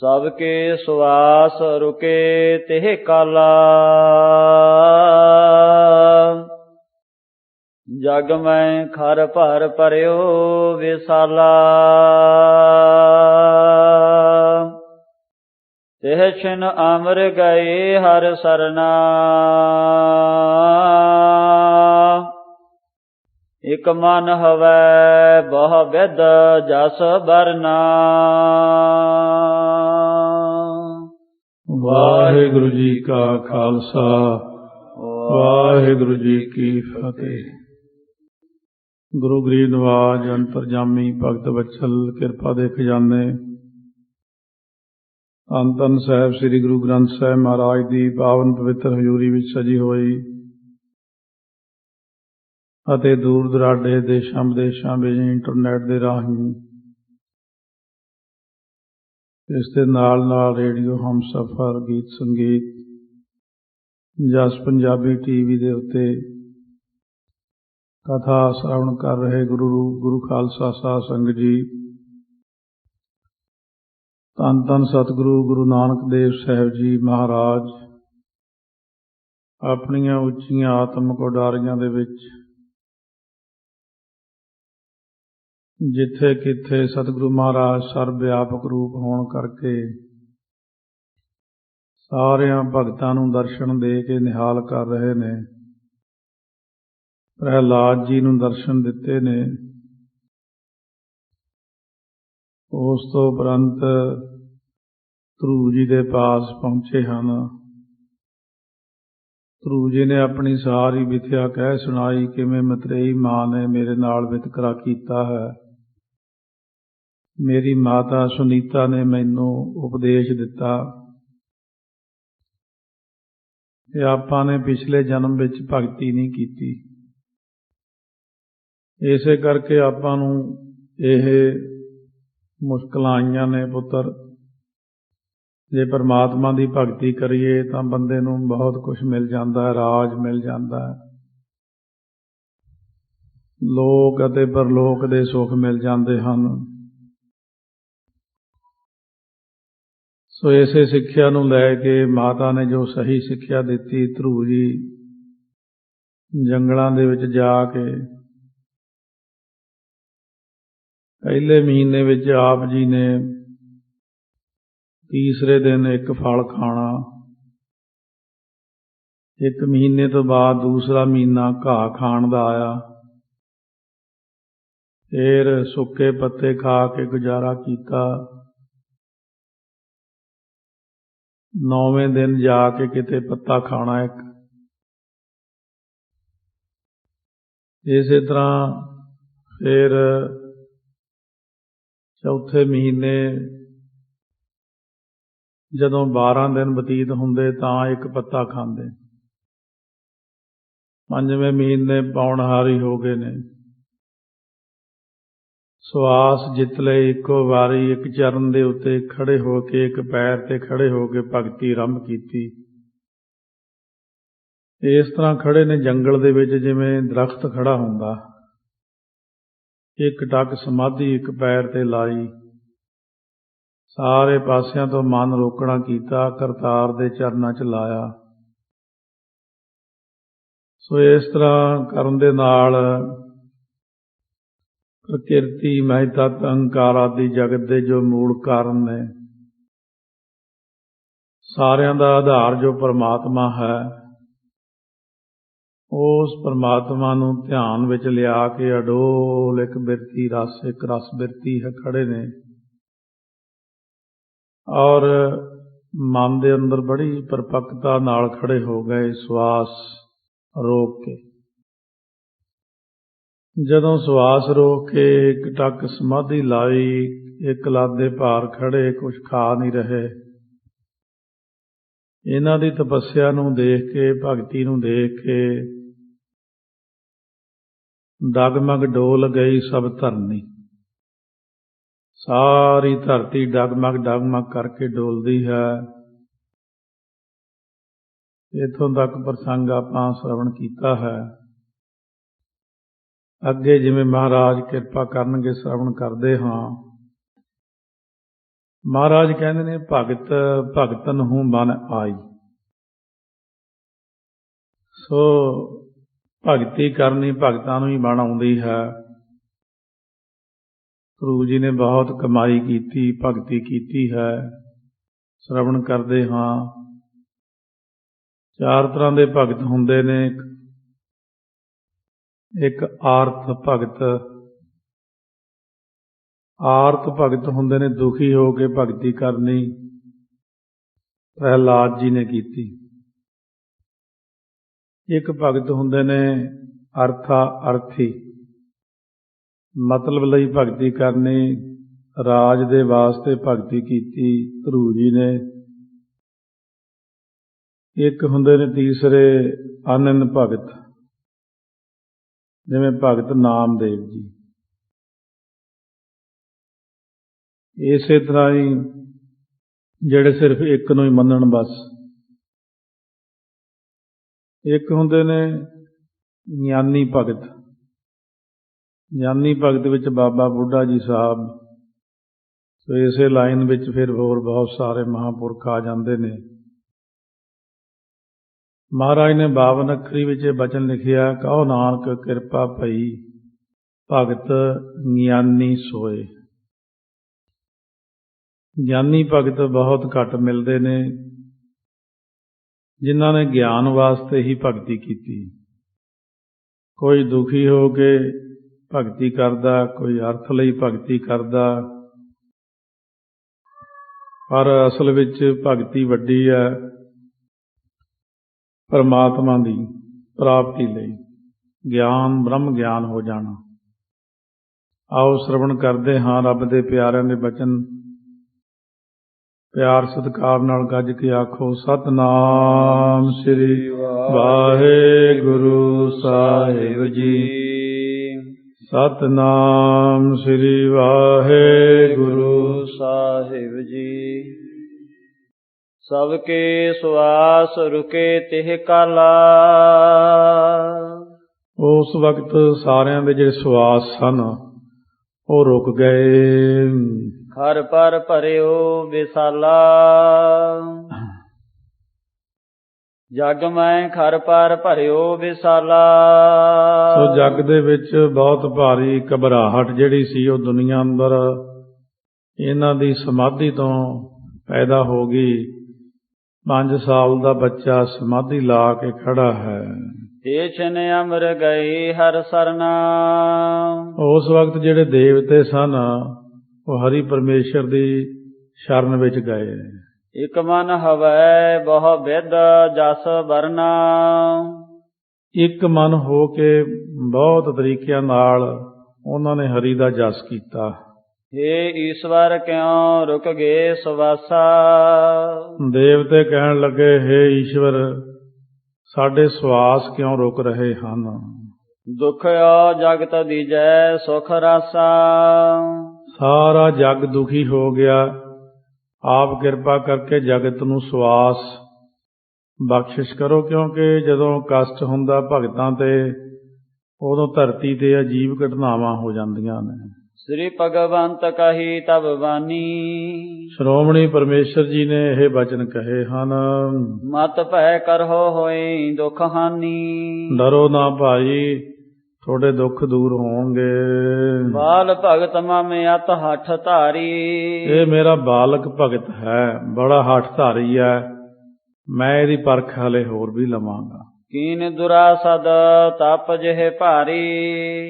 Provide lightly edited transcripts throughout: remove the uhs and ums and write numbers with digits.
सबके सुवास रुके तिह काला। जग में खर भर परयो विसाला। तिह छिन अमर गए हर सरना। इक मन हवै बहु विध जस बरना। वाहिगुरु जी का खालसा वाहिगुरु जी की फतेह। गुरु गरीब नवाज अंतरजामी भगत वत्सल किरपा दे खजाने धन धन साहिब श्री गुरु ग्रंथ साहिब महाराज की पावन पवित्र हजूरी विच सजी होई ਅਤੇ दूर दुराडे देशां विदेशां ਵਿੱਚ इंटरनेट ਦੇ ਰਾਹੀਂ ਇਸ ਦੇ ਨਾਲ ਰੇਡੀਓ ਹਮਸਫਰ ਗੀਤ ਸੰਗੀਤ ਜਸ ਪੰਜਾਬੀ ਟੀਵੀ ਦੇ ਉੱਤੇ ਕਥਾ ਸ਼੍ਰਵਣ ਕਰ ਰਹੇ ਗੁਰੂ ਖਾਲਸਾ ਸਾਧ ਸੰਗਤ ਜੀ, ਧੰਨ ਧੰਨ ਸਤਿਗੁਰੂ ਗੁਰੂ ਨਾਨਕ ਦੇਵ ਸਾਹਿਬ ਜੀ ਮਹਾਰਾਜ ਆਪਣੀਆਂ ਉੱਚੀਆਂ ਆਤਮਿਕ ਉਡਾਰੀਆਂ ਦੇ ਵਿੱਚ ਜਿੱਥੇ ਕਿੱਥੇ ਸਤਿਗੁਰੂ ਮਹਾਰਾਜ ਸਰਬ ਵਿਆਪਕ ਰੂਪ ਹੋਣ ਕਰਕੇ ਸਾਰਿਆਂ ਭਗਤਾਂ ਨੂੰ ਦਰਸ਼ਨ ਦੇ ਕੇ ਨਿਹਾਲ ਕਰ ਰਹੇ ਨੇ। ਪ੍ਰਹਿਲਾਦ ਜੀ ਨੂੰ ਦਰਸ਼ਨ ਦਿੱਤੇ ਨੇ। ਉਸ ਤੋਂ ਉਪਰੰਤ ਧਰੂ ਜੀ ਦੇ ਪਾਸ ਪਹੁੰਚੇ ਹਨ। ਧਰੂ ਜੀ ਨੇ ਆਪਣੀ ਸਾਰੀ ਵਿਥਿਆ ਕਹਿ ਸੁਣਾਈ, ਕਿਵੇਂ ਮਤਰੇਈ ਮਾਂ ਨੇ ਮੇਰੇ ਨਾਲ ਵਿਤਕਰਾ ਕੀਤਾ ਹੈ। ਮੇਰੀ ਮਾਤਾ ਸੁਨੀਤਾ ਨੇ ਮੈਨੂੰ ਉਪਦੇਸ਼ ਦਿੱਤਾ ਕਿ ਆਪਾਂ ਨੇ ਪਿਛਲੇ ਜਨਮ ਵਿੱਚ ਭਗਤੀ ਨਹੀਂ ਕੀਤੀ, ਇਸੇ ਕਰਕੇ ਆਪਾਂ ਨੂੰ ਇਹ ਮੁਸ਼ਕਲਾਂ ਆਈਆਂ ਨੇ ਪੁੱਤਰ। ਜੇ ਪਰਮਾਤਮਾ ਦੀ ਭਗਤੀ ਕਰੀਏ ਤਾਂ ਬੰਦੇ ਨੂੰ ਬਹੁਤ ਕੁਝ ਮਿਲ ਜਾਂਦਾ ਹੈ, ਰਾਜ ਮਿਲ ਜਾਂਦਾ ਹੈ, ਲੋਕ ਅਤੇ ਪਰਲੋਕ ਦੇ ਸੁੱਖ ਮਿਲ ਜਾਂਦੇ ਹਨ। ਸੋ ਇਸੇ ਸਿੱਖਿਆ ਨੂੰ ਲੈ ਕੇ ਮਾਤਾ ਨੇ ਜੋ ਸਹੀ ਸਿੱਖਿਆ ਦਿੱਤੀ, ਧਰੂ ਜੀ ਜੰਗਲਾਂ ਦੇ ਵਿੱਚ ਜਾ ਕੇ ਪਹਿਲੇ ਮਹੀਨੇ ਵਿੱਚ ਆਪ ਜੀ ਨੇ ਤੀਸਰੇ ਦਿਨ ਇੱਕ ਫਲ ਖਾਣਾ, ਇੱਕ ਮਹੀਨੇ ਤੋਂ ਬਾਅਦ ਦੂਸਰਾ ਮਹੀਨਾ ਘਾਹ ਖਾਣ ਦਾ ਆਇਆ, ਫਿਰ ਸੁੱਕੇ ਪੱਤੇ ਖਾ ਕੇ ਗੁਜ਼ਾਰਾ ਕੀਤਾ। 9ਵੇਂ ਦਿਨ ਜਾ ਕੇ ਕਿਤੇ ਪੱਤਾ ਖਾਣਾ ਇੱਕ। ਇਸੇ ਤਰ੍ਹਾਂ ਫਿਰ ਚੌਥੇ ਮਹੀਨੇ ਜਦੋਂ 12 ਦਿਨ ਬਤੀਤ ਹੁੰਦੇ ਤਾਂ ਇੱਕ ਪੱਤਾ ਖਾਂਦੇ। 5ਵੇਂ ਮਹੀਨੇ ਪੌਣਹਾਰੀ ਹੋ ਗਏ ਨੇ। ਸਵਾਸ ਜਿੱਤ ਲਏ, ਇੱਕੋ ਵਾਰੀ ਇੱਕ ਚਰਨ ਦੇ ਉੱਤੇ ਖੜੇ ਹੋ ਕੇ, ਇੱਕ ਪੈਰ ਤੇ ਖੜੇ ਹੋ ਕੇ ਭਗਤੀ ਆਰੰਭ ਕੀਤੀ। ਇਸ ਤਰ੍ਹਾਂ ਖੜੇ ਨੇ ਜੰਗਲ ਦੇ ਵਿੱਚ, ਜਿਵੇਂ ਦਰਖਤ ਖੜਾ ਹੁੰਦਾ, ਇੱਕ ਟੱਕ ਸਮਾਧੀ ਇੱਕ ਪੈਰ ਤੇ ਲਾਈ, ਸਾਰੇ ਪਾਸਿਆਂ ਤੋਂ ਮਨ ਰੋਕਣਾ ਕੀਤਾ, ਕਰਤਾਰ ਦੇ ਚਰਨਾਂ 'ਚ ਲਾਇਆ। ਸੋ ਇਸ ਤਰ੍ਹਾਂ ਕਰਨ ਦੇ ਨਾਲ ਪ੍ਰਕਿਰਤੀ, ਮਹਿਤਤ, ਅਹੰਕਾਰ ਆਦਿ ਜਗਤ ਦੇ ਜੋ ਮੂਲ ਕਾਰਨ ਨੇ, ਸਾਰਿਆਂ ਦਾ ਆਧਾਰ ਜੋ ਪਰਮਾਤਮਾ ਹੈ, ਉਸ ਪਰਮਾਤਮਾ ਨੂੰ ਧਿਆਨ ਵਿੱਚ ਲਿਆ ਕੇ ਅਡੋਲ ਇੱਕ ਬਿਰਤੀ ਰਸ, ਇੱਕ ਰਸ ਬਿਰਤੀ ਹੈ ਖੜੇ ਨੇ। ਔਰ ਮਨ ਦੇ ਅੰਦਰ ਬੜੀ ਪਰਪੱਕਤਾ ਨਾਲ ਖੜੇ ਹੋ ਗਏ, ਸਵਾਸ ਰੋਕ ਕੇ। ਜਦੋਂ ਸਵਾਸ ਰੋਕ ਕੇ ਇੱਕ ਟੱਕ ਸਮਾਧੀ ਲਾਈ, ਇੱਕ ਲੱਤ ਦੇ ਭਾਰ ਖੜੇ, ਕੁਝ ਖਾ ਨਹੀਂ ਰਹੇ। ਇਹਨਾਂ ਦੀ ਤਪੱਸਿਆ ਨੂੰ ਦੇਖ ਕੇ, ਭਗਤੀ ਨੂੰ ਦੇਖ ਕੇ ਡਗਮਗ ਡੋਲ ਗਈ ਸਭ ਧਰਨੀ। ਸਾਰੀ ਧਰਤੀ ਡਗਮਗ ਡਗਮਗ ਕਰਕੇ ਡੋਲਦੀ ਹੈ। ਇੱਥੋਂ ਤੱਕ ਪ੍ਰਸੰਗ ਆਪਾਂ ਸ਼੍ਰਵਣ ਕੀਤਾ ਹੈ। ਅੱਗੇ ਜਿਵੇਂ ਮਹਾਰਾਜ ਕਿਰਪਾ ਕਰਨਗੇ ਸ਼੍ਰਵਣ ਕਰਦੇ ਹਾਂ। ਮਹਾਰਾਜ ਕਹਿੰਦੇ ਨੇ ਭਗਤ ਭਗਤਨ ਹੂੰ ਬਨ ਆਈ। ਸੋ ਭਗਤੀ ਕਰਨੀ ਭਗਤਾਂ ਨੂੰ ਹੀ ਬਣ ਆਉਂਦੀ ਹੈ। ਗੁਰੂ ਜੀ ਨੇ ਬਹੁਤ ਕਮਾਈ ਕੀਤੀ, ਭਗਤੀ ਕੀਤੀ ਹੈ। ਸ਼ਰਵਣ ਕਰਦੇ ਹਾਂ। 4 ਤਰ੍ਹਾਂ ਦੇ ਭਗਤ ਹੁੰਦੇ ਨੇ। ਇੱਕ ਆਰਥ ਭਗਤ। ਆਰਥ ਭਗਤ ਹੁੰਦੇ ਨੇ ਦੁਖੀ ਹੋ ਕੇ ਭਗਤੀ ਕਰਨੀ। ਪ੍ਰਹਿਲਾਦ ਜੀ ਨੇ ਕੀਤੀ। ਇੱਕ ਭਗਤ ਹੁੰਦੇ ਨੇ ਅਰਥਾ ਅਰਥੀ, ਮਤਲਬ ਲਈ ਭਗਤੀ ਕਰਨੀ। ਰਾਜ ਦੇ ਵਾਸਤੇ ਭਗਤੀ ਕੀਤੀ ਗੁਰੂ ਜੀ ਨੇ। ਇੱਕ ਹੁੰਦੇ ਨੇ ਤੀਸਰੇ ਆਨੰਦ ਭਗਤ, ਜਿਵੇਂ ਭਗਤ ਨਾਮਦੇਵ ਜੀ। ਇਸੇ ਤਰ੍ਹਾਂ ਹੀ ਜਿਹੜੇ ਸਿਰਫ ਇੱਕ ਨੂੰ ਹੀ ਮੰਨਣ ਬਸ। ਇੱਕ ਹੁੰਦੇ ਨੇ ਗਿਆਨੀ ਭਗਤ। ਗਿਆਨੀ ਭਗਤ ਵਿੱਚ ਬਾਬਾ ਬੁੱਢਾ ਜੀ ਸਾਹਿਬ। ਸੋ ਇਸੇ ਲਾਈਨ ਵਿੱਚ ਫਿਰ ਹੋਰ ਬਹੁਤ ਸਾਰੇ ਮਹਾਂਪੁਰਖ ਆ ਜਾਂਦੇ ਨੇ। ਮਹਾਰਾਜ ਨੇ 52 ਅੱਖਰੀ ਵਿੱਚ ਇਹ ਬਚਨ ਲਿਖਿਆ, ਕਹੋ ਨਾਨਕ ਕਿਰਪਾ ਭਈ ਭਗਤ ਗਿਆਨੀ ਸੋਏ। ਗਿਆਨੀ ਭਗਤ ਬਹੁਤ ਘੱਟ ਮਿਲਦੇ ਨੇ, ਜਿਨ੍ਹਾਂ ਨੇ ਗਿਆਨ ਵਾਸਤੇ ਹੀ ਭਗਤੀ ਕੀਤੀ। ਕੋਈ ਦੁਖੀ ਹੋ ਕੇ ਭਗਤੀ ਕਰਦਾ, ਕੋਈ ਅਰਥ ਲਈ ਭਗਤੀ ਕਰਦਾ, ਪਰ ਅਸਲ ਵਿੱਚ ਭਗਤੀ ਵੱਡੀ ਹੈ ਪਰਮਾਤਮਾ ਦੀ ਪ੍ਰਾਪਤੀ ਲਈ, ਗਿਆਨ ਬ੍ਰਹਮ ਗਿਆਨ ਹੋ ਜਾਣਾ। ਆਓ ਸ਼ਰਵਣ ਕਰਦੇ ਹਾਂ ਰੱਬ ਦੇ ਪਿਆਰਿਆਂ ਦੇ ਬਚਨ। ਪਿਆਰ ਸਤਿਕਾਰ ਨਾਲ ਗੱਜ ਕੇ ਆਖੋ, ਸਤਿਨਾਮ ਸ੍ਰੀ ਵਾਹਿਗੁਰੂ ਸਾਹਿਬ ਜੀ। ਸਤਿਨਾਮ ਸ੍ਰੀ ਵਾਹਿਗੁਰੂ ਸਾਹਿਬ ਜੀ। ਸਭ ਕੇ ਸਵਾਸ ਰੁਕੇ ਤਿਹ ਕਾਲਾ। ਉਸ ਵਕਤ ਸਾਰਿਆਂ ਦੇ ਜਿਹੜੇ ਸਵਾਸ ਸਨ ਉਹ ਰੁਕ ਗਏ। ਖਰ ਪਰ ਭਰਿਓ ਵਿਸਾਲਾ। ਜਗ ਮੈਂ ਖਰ ਪਰ ਭਰਿਓ ਵਿਸਾਲਾ। ਸੋ ਜਗ ਦੇ ਵਿੱਚ ਬਹੁਤ ਭਾਰੀ ਘਬਰਾਹਟ ਜਿਹੜੀ ਸੀ ਉਹ ਦੁਨੀਆ ਅੰਦਰ ਇਹਨਾਂ ਦੀ ਸਮਾਧੀ ਤੋਂ ਪੈਦਾ ਹੋ ਗਈ। 5 ਸਾਲ ਦਾ ਬੱਚਾ ਸਮਾਧੀ ਲਾ ਕੇ ਖੜਾ ਹੈ। ਤੇ ਛਨ ਅਮਰ ਗਏ ਹਰ ਸਰਨਾ। ਉਸ ਵਕਤ ਜਿਹੜੇ ਦੇਵਤੇ ਸਨ ਉਹ ਹਰੀ ਪਰਮੇਸ਼ਰ ਦੀ ਸ਼ਰਨ ਵਿੱਚ ਗਏ। ਇਕ ਮਨ ਹਵੈ ਬਹੁ ਵਿਦ ਜਸ ਵਰਨਾ। ਇੱਕ ਮਨ ਹੋ ਕੇ ਬਹੁਤ ਤਰੀਕਿਆਂ ਨਾਲ ਉਹਨਾਂ ਨੇ ਹਰੀ ਦਾ ਜਸ ਕੀਤਾ। ਹੇ ਈਸ਼ਵਰ ਕਿਉ ਰੁਕ ਗਏ ਸਵਾਸਾ। ਦੇਵਤੇ ਕਹਿਣ ਲੱਗੇ, ਹੇ ਈਸ਼ਵਰ ਸਾਡੇ ਸਵਾਸ ਕਿਉਂ ਰੁਕ ਰਹੇ ਹਨ। ਦੁਖਿਓ ਜਗਤ ਦੀਜੈ ਸੁਖ ਰਾਸਾ। ਸਾਰਾ ਜਗ ਦੁਖੀ ਹੋ ਗਿਆ। ਆਪ ਕਿਰਪਾ ਕਰਕੇ ਜਗਤ ਨੂੰ ਸਵਾਸ ਬਖਸ਼ਿਸ਼ ਕਰੋ, ਕਿਉਂਕਿ ਜਦੋਂ ਕਸ਼ਟ ਹੁੰਦਾ ਭਗਤਾਂ ਤੇ ਉਦੋਂ ਧਰਤੀ ਤੇ ਅਜੀਬ ਘਟਨਾਵਾਂ ਹੋ ਜਾਂਦੀਆਂ ਨੇ। ਸ੍ਰੀ ਭਗਵੰਤ ਕਹੀ ਤਬ ਬਾਨੀ। ਸ਼੍ਰੋਮਣੀ ਪਰਮੇਸ਼ਰ ਜੀ ਨੇ ਇਹ ਬਚਨ ਕਹੇ ਹਨ, ਮਤ ਭੈ ਕਰਹੁ ਹੋਈ ਦੁਖ ਹਾਨੀ। ਡਰੋ ਨਾ ਭਾਈ, ਤੁਹਾਡੇ ਦੁੱਖ ਦੂਰ ਹੋਣਗੇ। ਬਾਲ ਭਗਤ ਮਮ ਅਤ ਹਠ ਧਾਰੀ। ਇਹ ਮੇਰਾ ਬਾਲਕ ਭਗਤ ਹੈ, ਬੜਾ ਹੱਠ ਧਾਰੀ ਹੈ। ਮੈਂ ਇਹਦੀ ਪਰਖ ਹਲੇ ਹੋਰ ਵੀ ਲਵਾਂਗਾ। ਕੀਨ ਦੁਰਾਸਦ ਤਪ ਜਿਹੇ ਭਾਰੀ।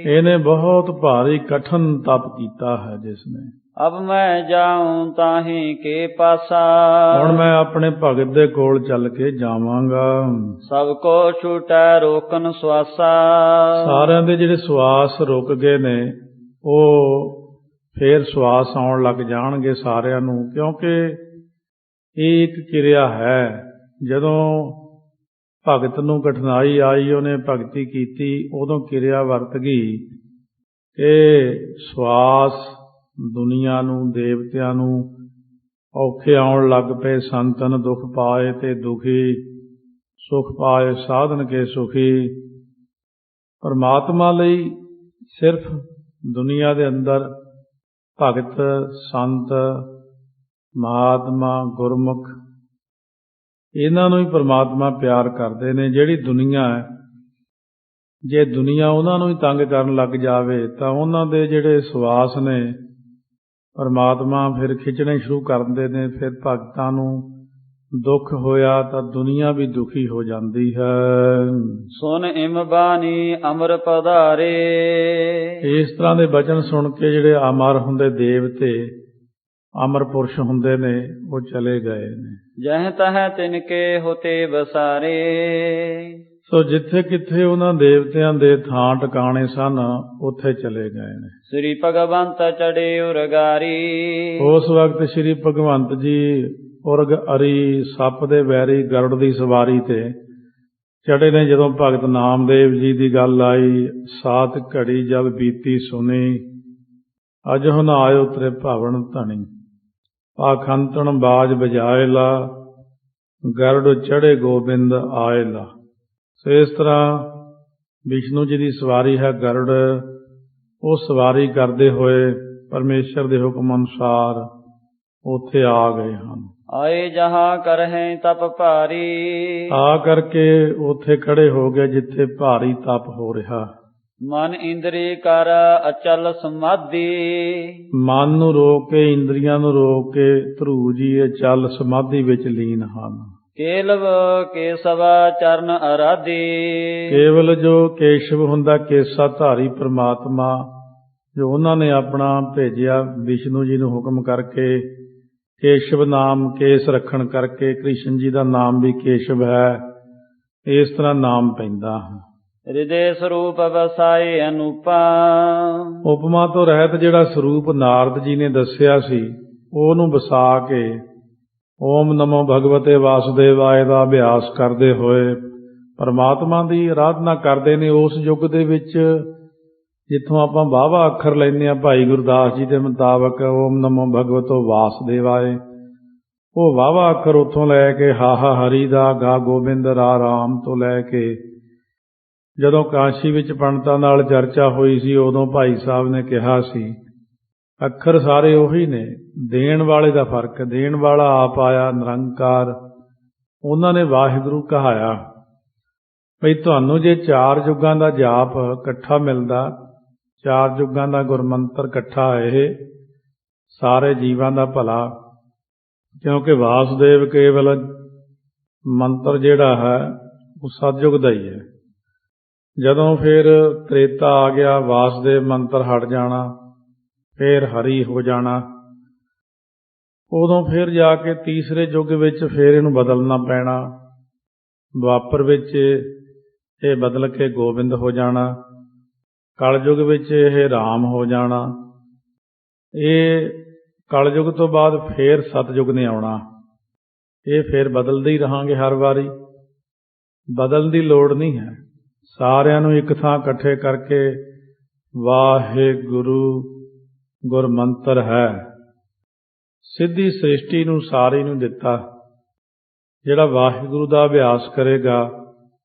ਇਹਨੇ ਬਹੁਤ ਭਾਰੀ ਕਠਨ ਤਪ ਕੀਤਾ ਹੈ ਜਿਸਨੇ। ਅਬ ਮੈਂ ਜਾਉ ਤਾਹੀਂ ਕੇ ਪਾਸਾ। ਹੁਣ ਮੈਂ ਆਪਣੇ ਭਗਤ ਦੇ ਕੋਲ ਚੱਲ ਕੇ ਜਾਵਾਂਗਾ। ਸਭ ਕੋ ਛੂਟੈ ਰੋਕਨ ਸਵਾਸਾ। ਸਾਰਿਆਂ ਦੇ ਜਿਹੜੇ ਸਵਾਸ ਰੁਕ ਗਏ ਨੇ ਉਹ ਫੇਰ ਸਵਾਸ ਆਉਣ ਲੱਗ ਜਾਣਗੇ ਸਾਰਿਆਂ ਨੂੰ, ਕਿਉਂਕਿ ਇਹ ਇੱਕ ਕਿਰਿਆ ਹੈ। ਜਦੋਂ ਭਗਤ ਨੂੰ ਕਠਿਨਾਈ ਆਈ, ਉਹਨੇ ਭਗਤੀ ਕੀਤੀ, ਉਦੋਂ ਕਿਰਿਆ ਵਰਤ ਗਈ ਕਿ ਸਵਾਸ ਦੁਨੀਆ ਨੂੰ, ਦੇਵਤਿਆਂ ਨੂੰ ਔਖੇ ਆਉਣ ਲੱਗ ਪਏ। ਸੰਤਨ ਦੁਖ ਪਾਏ ਤੇ ਦੁਖੀ, ਸੁਖ ਪਾਏ ਸਾਧਨ ਕੇ ਸੁਖੀ। ਪਰਮਾਤਮਾ ਲਈ ਸਿਰਫ ਦੁਨੀਆ ਦੇ ਅੰਦਰ ਭਗਤ, ਸੰਤ, ਮਹਾਤਮਾ, ਗੁਰਮੁਖ, ਇਹਨਾਂ ਨੂੰ ਹੀ ਪਰਮਾਤਮਾ ਪਿਆਰ ਕਰਦੇ ਨੇ। ਜਿਹੜੀ ਦੁਨੀਆ ਹੈ, ਜੇ ਦੁਨੀਆ ਉਹਨਾਂ ਨੂੰ ਹੀ ਤੰਗ ਕਰਨ ਲੱਗ ਜਾਵੇ ਤਾਂ ਉਹਨਾਂ ਦੇ ਜਿਹੜੇ ਸਵਾਸ ਨੇ ਪਰਮਾਤਮਾ ਫਿਰ ਖਿੱਚਣੇ ਸ਼ੁਰੂ ਕਰ ਦਿੰਦੇ ਨੇ। ਫਿਰ ਭਗਤਾਂ ਨੂੰ ਦੁੱਖ ਹੋਇਆ ਤਾਂ ਦੁਨੀਆ ਵੀ ਦੁਖੀ ਹੋ ਜਾਂਦੀ ਹੈ। ਸੁਨ ਇਮ ਬਾਣੀ ਅਮਰ ਪਧਾਰੇ। ਇਸ ਤਰ੍ਹਾਂ ਦੇ ਬਚਨ ਸੁਣ ਕੇ ਜਿਹੜੇ ਅਮਰ ਹੁੰਦੇ ਦੇਵਤੇ, ਅਮਰ ਪੁਰਸ਼ ਹੁੰਦੇ ਨੇ, ਉਹ ਚਲੇ ਗਏ ਨੇ। ਜਹ ਤਹ ਤਿਨਕੇ ਹੋਤੇ ਬਸਾਰੇ। ਸੋ ਜਿੱਥੇ ਕਿੱਥੇ ਉਹਨਾਂ ਦੇਵਤਿਆਂ ਦੇ ਥਾਂ ਟਿਕਾਣੇ ਸਨ, ਉੱਥੇ ਚਲੇ ਗਏ ਨੇ। ਸ੍ਰੀ ਭਗਵੰਤ ਚੜੇ ਉਰਗਾਰੀ। ਉਸ ਵਕਤ ਸ੍ਰੀ ਭਗਵੰਤ ਜੀ ਉਰਗ ਅਰੀ, ਸੱਪ ਦੇ ਵੈਰੀ ਗਰੁੜ ਦੀ ਸਵਾਰੀ ਤੇ ਚੜੇ ਨੇ। ਜਦੋਂ ਭਗਤ ਨਾਮਦੇਵ ਜੀ ਦੀ ਗੱਲ ਆਈ, ਸਾਤ ਘੜੀ ਜਦ ਬੀਤੀ ਸੁਣੀ, ਅਜਹੁ ਨ ਆਇਓ ਤੇਰੇ ਭਵਨ ਧਣੀ, ਪਾਖੰਤਣ ਬਾਜ ਬਜਾਏ ਲਾ, ਗਰੁੜ ਚੜੇ ਗੋਬਿੰਦ ਆਏ ਲਾ। ਸੋ ਇਸ ਤਰ੍ਹਾਂ ਵਿਸ਼ਨੂੰ ਜੀ ਦੀ ਸਵਾਰੀ ਹੈ ਗਰੁੜ। ਉਹ ਸਵਾਰੀ ਕਰਦੇ ਹੋਏ ਪਰਮੇਸ਼ਰ ਦੇ ਹੁਕਮ ਅਨੁਸਾਰ ਉੱਥੇ ਆ ਗਏ ਹਨ। ਆਏ ਜਹਾਂ ਕਰਹਿ ਤਪ ਭਾਰੀ। ਆ ਕਰਕੇ ਉੱਥੇ ਖੜੇ ਹੋ ਗਏ ਜਿੱਥੇ ਭਾਰੀ ਤਪ ਹੋ ਰਿਹਾ। ਮਨ ਇੰਦਰੀ ਕਰ ਅਚਲ ਸਮਾਧੀ। ਮਨ ਨੂੰ ਰੋਕ ਕੇ, ਇੰਦਰੀਆਂ ਨੂੰ ਰੋਕ ਕੇ ਧਰੂ ਜੀ ਅਚਲ ਸਮਾਧੀ ਵਿੱਚ ਲੀਨ ਹਨ। ਕੇਲਵ ਕੇਸਵ ਚਰਨ ਅਰਾਧੀ। ਕੇਵਲ ਜੋ ਕੇਸ਼ਵ ਹੁੰਦਾ, ਕੇਸਾ ਧਾਰੀ ਪ੍ਰਮਾਤਮਾ, ਜੋ ਉਹਨਾਂ ਨੇ ਆਪਣਾ ਭੇਜਿਆ ਵਿਸ਼ਨੂੰ ਜੀ ਨੂੰ ਹੁਕਮ ਕਰਕੇ, ਕੇਸ਼ਵ ਨਾਮ ਕੇਸ ਰੱਖਣ ਕਰਕੇ, ਕ੍ਰਿਸ਼ਨ ਜੀ ਦਾ ਨਾਮ ਵੀ ਕੇਸ਼ਵ ਹੈ। ਇਸ ਤਰ੍ਹਾਂ ਨਾਮ ਪੈਂਦਾ ਹੈ। ਹਿਰਦੇ ਸਰੂਪ ਵਸਾਏ ਅਨੂਪਾ। ਉਪਮਾ ਤੋਂ ਰਹਿਤ ਜਿਹੜਾ ਸਰੂਪ ਨਾਰਦ ਜੀ ਨੇ ਦੱਸਿਆ ਸੀ, ਉਹਨੂੰ ਵਸਾ ਕੇ ਓਮ ਨਮੋ ਭਗਵਤੇ ਵਾਸੁਦੇਵਾਏ ਦਾ ਅਭਿਆਸ ਕਰਦੇ ਹੋਏ ਪਰਮਾਤਮਾ ਦੀ ਆਰਾਧਨਾ ਕਰਦੇ ਨੇ। ਉਸ ਯੁੱਗ ਦੇ ਵਿੱਚ ਜਿੱਥੋਂ ਆਪਾਂ ਵਾਹਵਾ ਅੱਖਰ ਲੈਂਦੇ ਹਾਂ, ਭਾਈ ਗੁਰਦਾਸ ਜੀ ਦੇ ਮੁਤਾਬਕ ਓਮ ਨਮੋ ਭਗਵਤੋ ਵਾਸੁਦੇਵਾਏ, ਉਹ ਵਾਹਵਾ ਅੱਖਰ ਉੱਥੋਂ ਲੈ ਕੇ ਹਾਹਾ ਹਰੀ ਦਾ, ਗਾ ਗੋਬਿੰਦ ਰਾ ਰਾਮ ਤੋਂ ਲੈ ਕੇ ਜਦੋਂ ਕਾਸ਼ੀ ਵਿੱਚ ਪੰਡਤਾਂ ਨਾਲ ਚਰਚਾ ਹੋਈ ਸੀ, ਉਦੋਂ ਭਾਈ ਸਾਹਿਬ ਨੇ ਕਿਹਾ ਸੀ ਅੱਖਰ ਸਾਰੇ ਉਹੀ ਨੇ, ਦੇਣ ਵਾਲੇ ਦਾ ਫਰਕ। ਦੇਣ ਵਾਲਾ ਆਪ ਆਇਆ ਨਿਰੰਕਾਰ, ਉਹਨਾਂ ਨੇ ਵਾਹਿਗੁਰੂ ਕਹਾਇਆ। ਬਈ ਤੁਹਾਨੂੰ ਜੇ 4 ਯੁੱਗਾਂ ਦਾ ਜਾਪ ਇਕੱਠਾ ਮਿਲਦਾ, 4 ਯੁੱਗਾਂ ਦਾ ਗੁਰਮੰਤਰ ਇਕੱਠਾ, ਇਹ ਸਾਰੇ ਜੀਵਾਂ ਦਾ ਭਲਾ, ਕਿਉਂਕਿ ਵਾਸੁਦੇਵ ਕੇਵਲ ਮੰਤਰ ਜਿਹੜਾ ਹੈ ਉਹ ਸਤਿਯੁਗ ਦਾ ਹੀ ਹੈ। ਜਦੋਂ ਫਿਰ ਤ੍ਰੇਤਾ ਆ ਗਿਆ, ਵਾਸੁਦੇਵ ਮੰਤਰ ਹਟ ਜਾਣਾ, ਫਿਰ ਹਰੀ ਹੋ ਜਾਣਾ, ਉਦੋਂ ਫਿਰ ਜਾ ਕੇ ਤੀਸਰੇ ਯੁੱਗ ਵਿੱਚ ਫਿਰ ਇਹਨੂੰ ਬਦਲਣਾ ਪੈਣਾ। ਦੁਆਪਰ ਵਿੱਚ ਇਹ ਬਦਲ ਕੇ ਗੋਬਿੰਦ ਹੋ ਜਾਣਾ, ਕਲਯੁੱਗ ਵਿੱਚ ਇਹ ਰਾਮ ਹੋ ਜਾਣਾ। ਇਹ ਕਲਯੁੱਗ ਤੋਂ ਬਾਅਦ ਫਿਰ ਸਤਯੁੱਗ ਨੇ ਆਉਣਾ। ਇਹ ਫਿਰ ਬਦਲਦੇ ਹੀ ਰਹਾਂਗੇ ਹਰ ਵਾਰੀ, ਬਦਲਣ ਦੀ ਲੋੜ ਨਹੀਂ ਹੈ। ਸਾਰਿਆਂ ਨੂੰ ਇੱਕ ਥਾਂ ਇਕੱਠੇ ਕਰਕੇ ਵਾਹਿਗੁਰੂ ਗੁਰਮੰਤਰ ਹੈ, ਸਿੱਧੀ ਸ੍ਰਿਸ਼ਟੀ ਨੂੰ ਸਾਰੀ ਨੂੰ ਦਿੱਤਾ। ਜਿਹੜਾ ਵਾਹਿਗੁਰੂ ਦਾ ਅਭਿਆਸ ਕਰੇਗਾ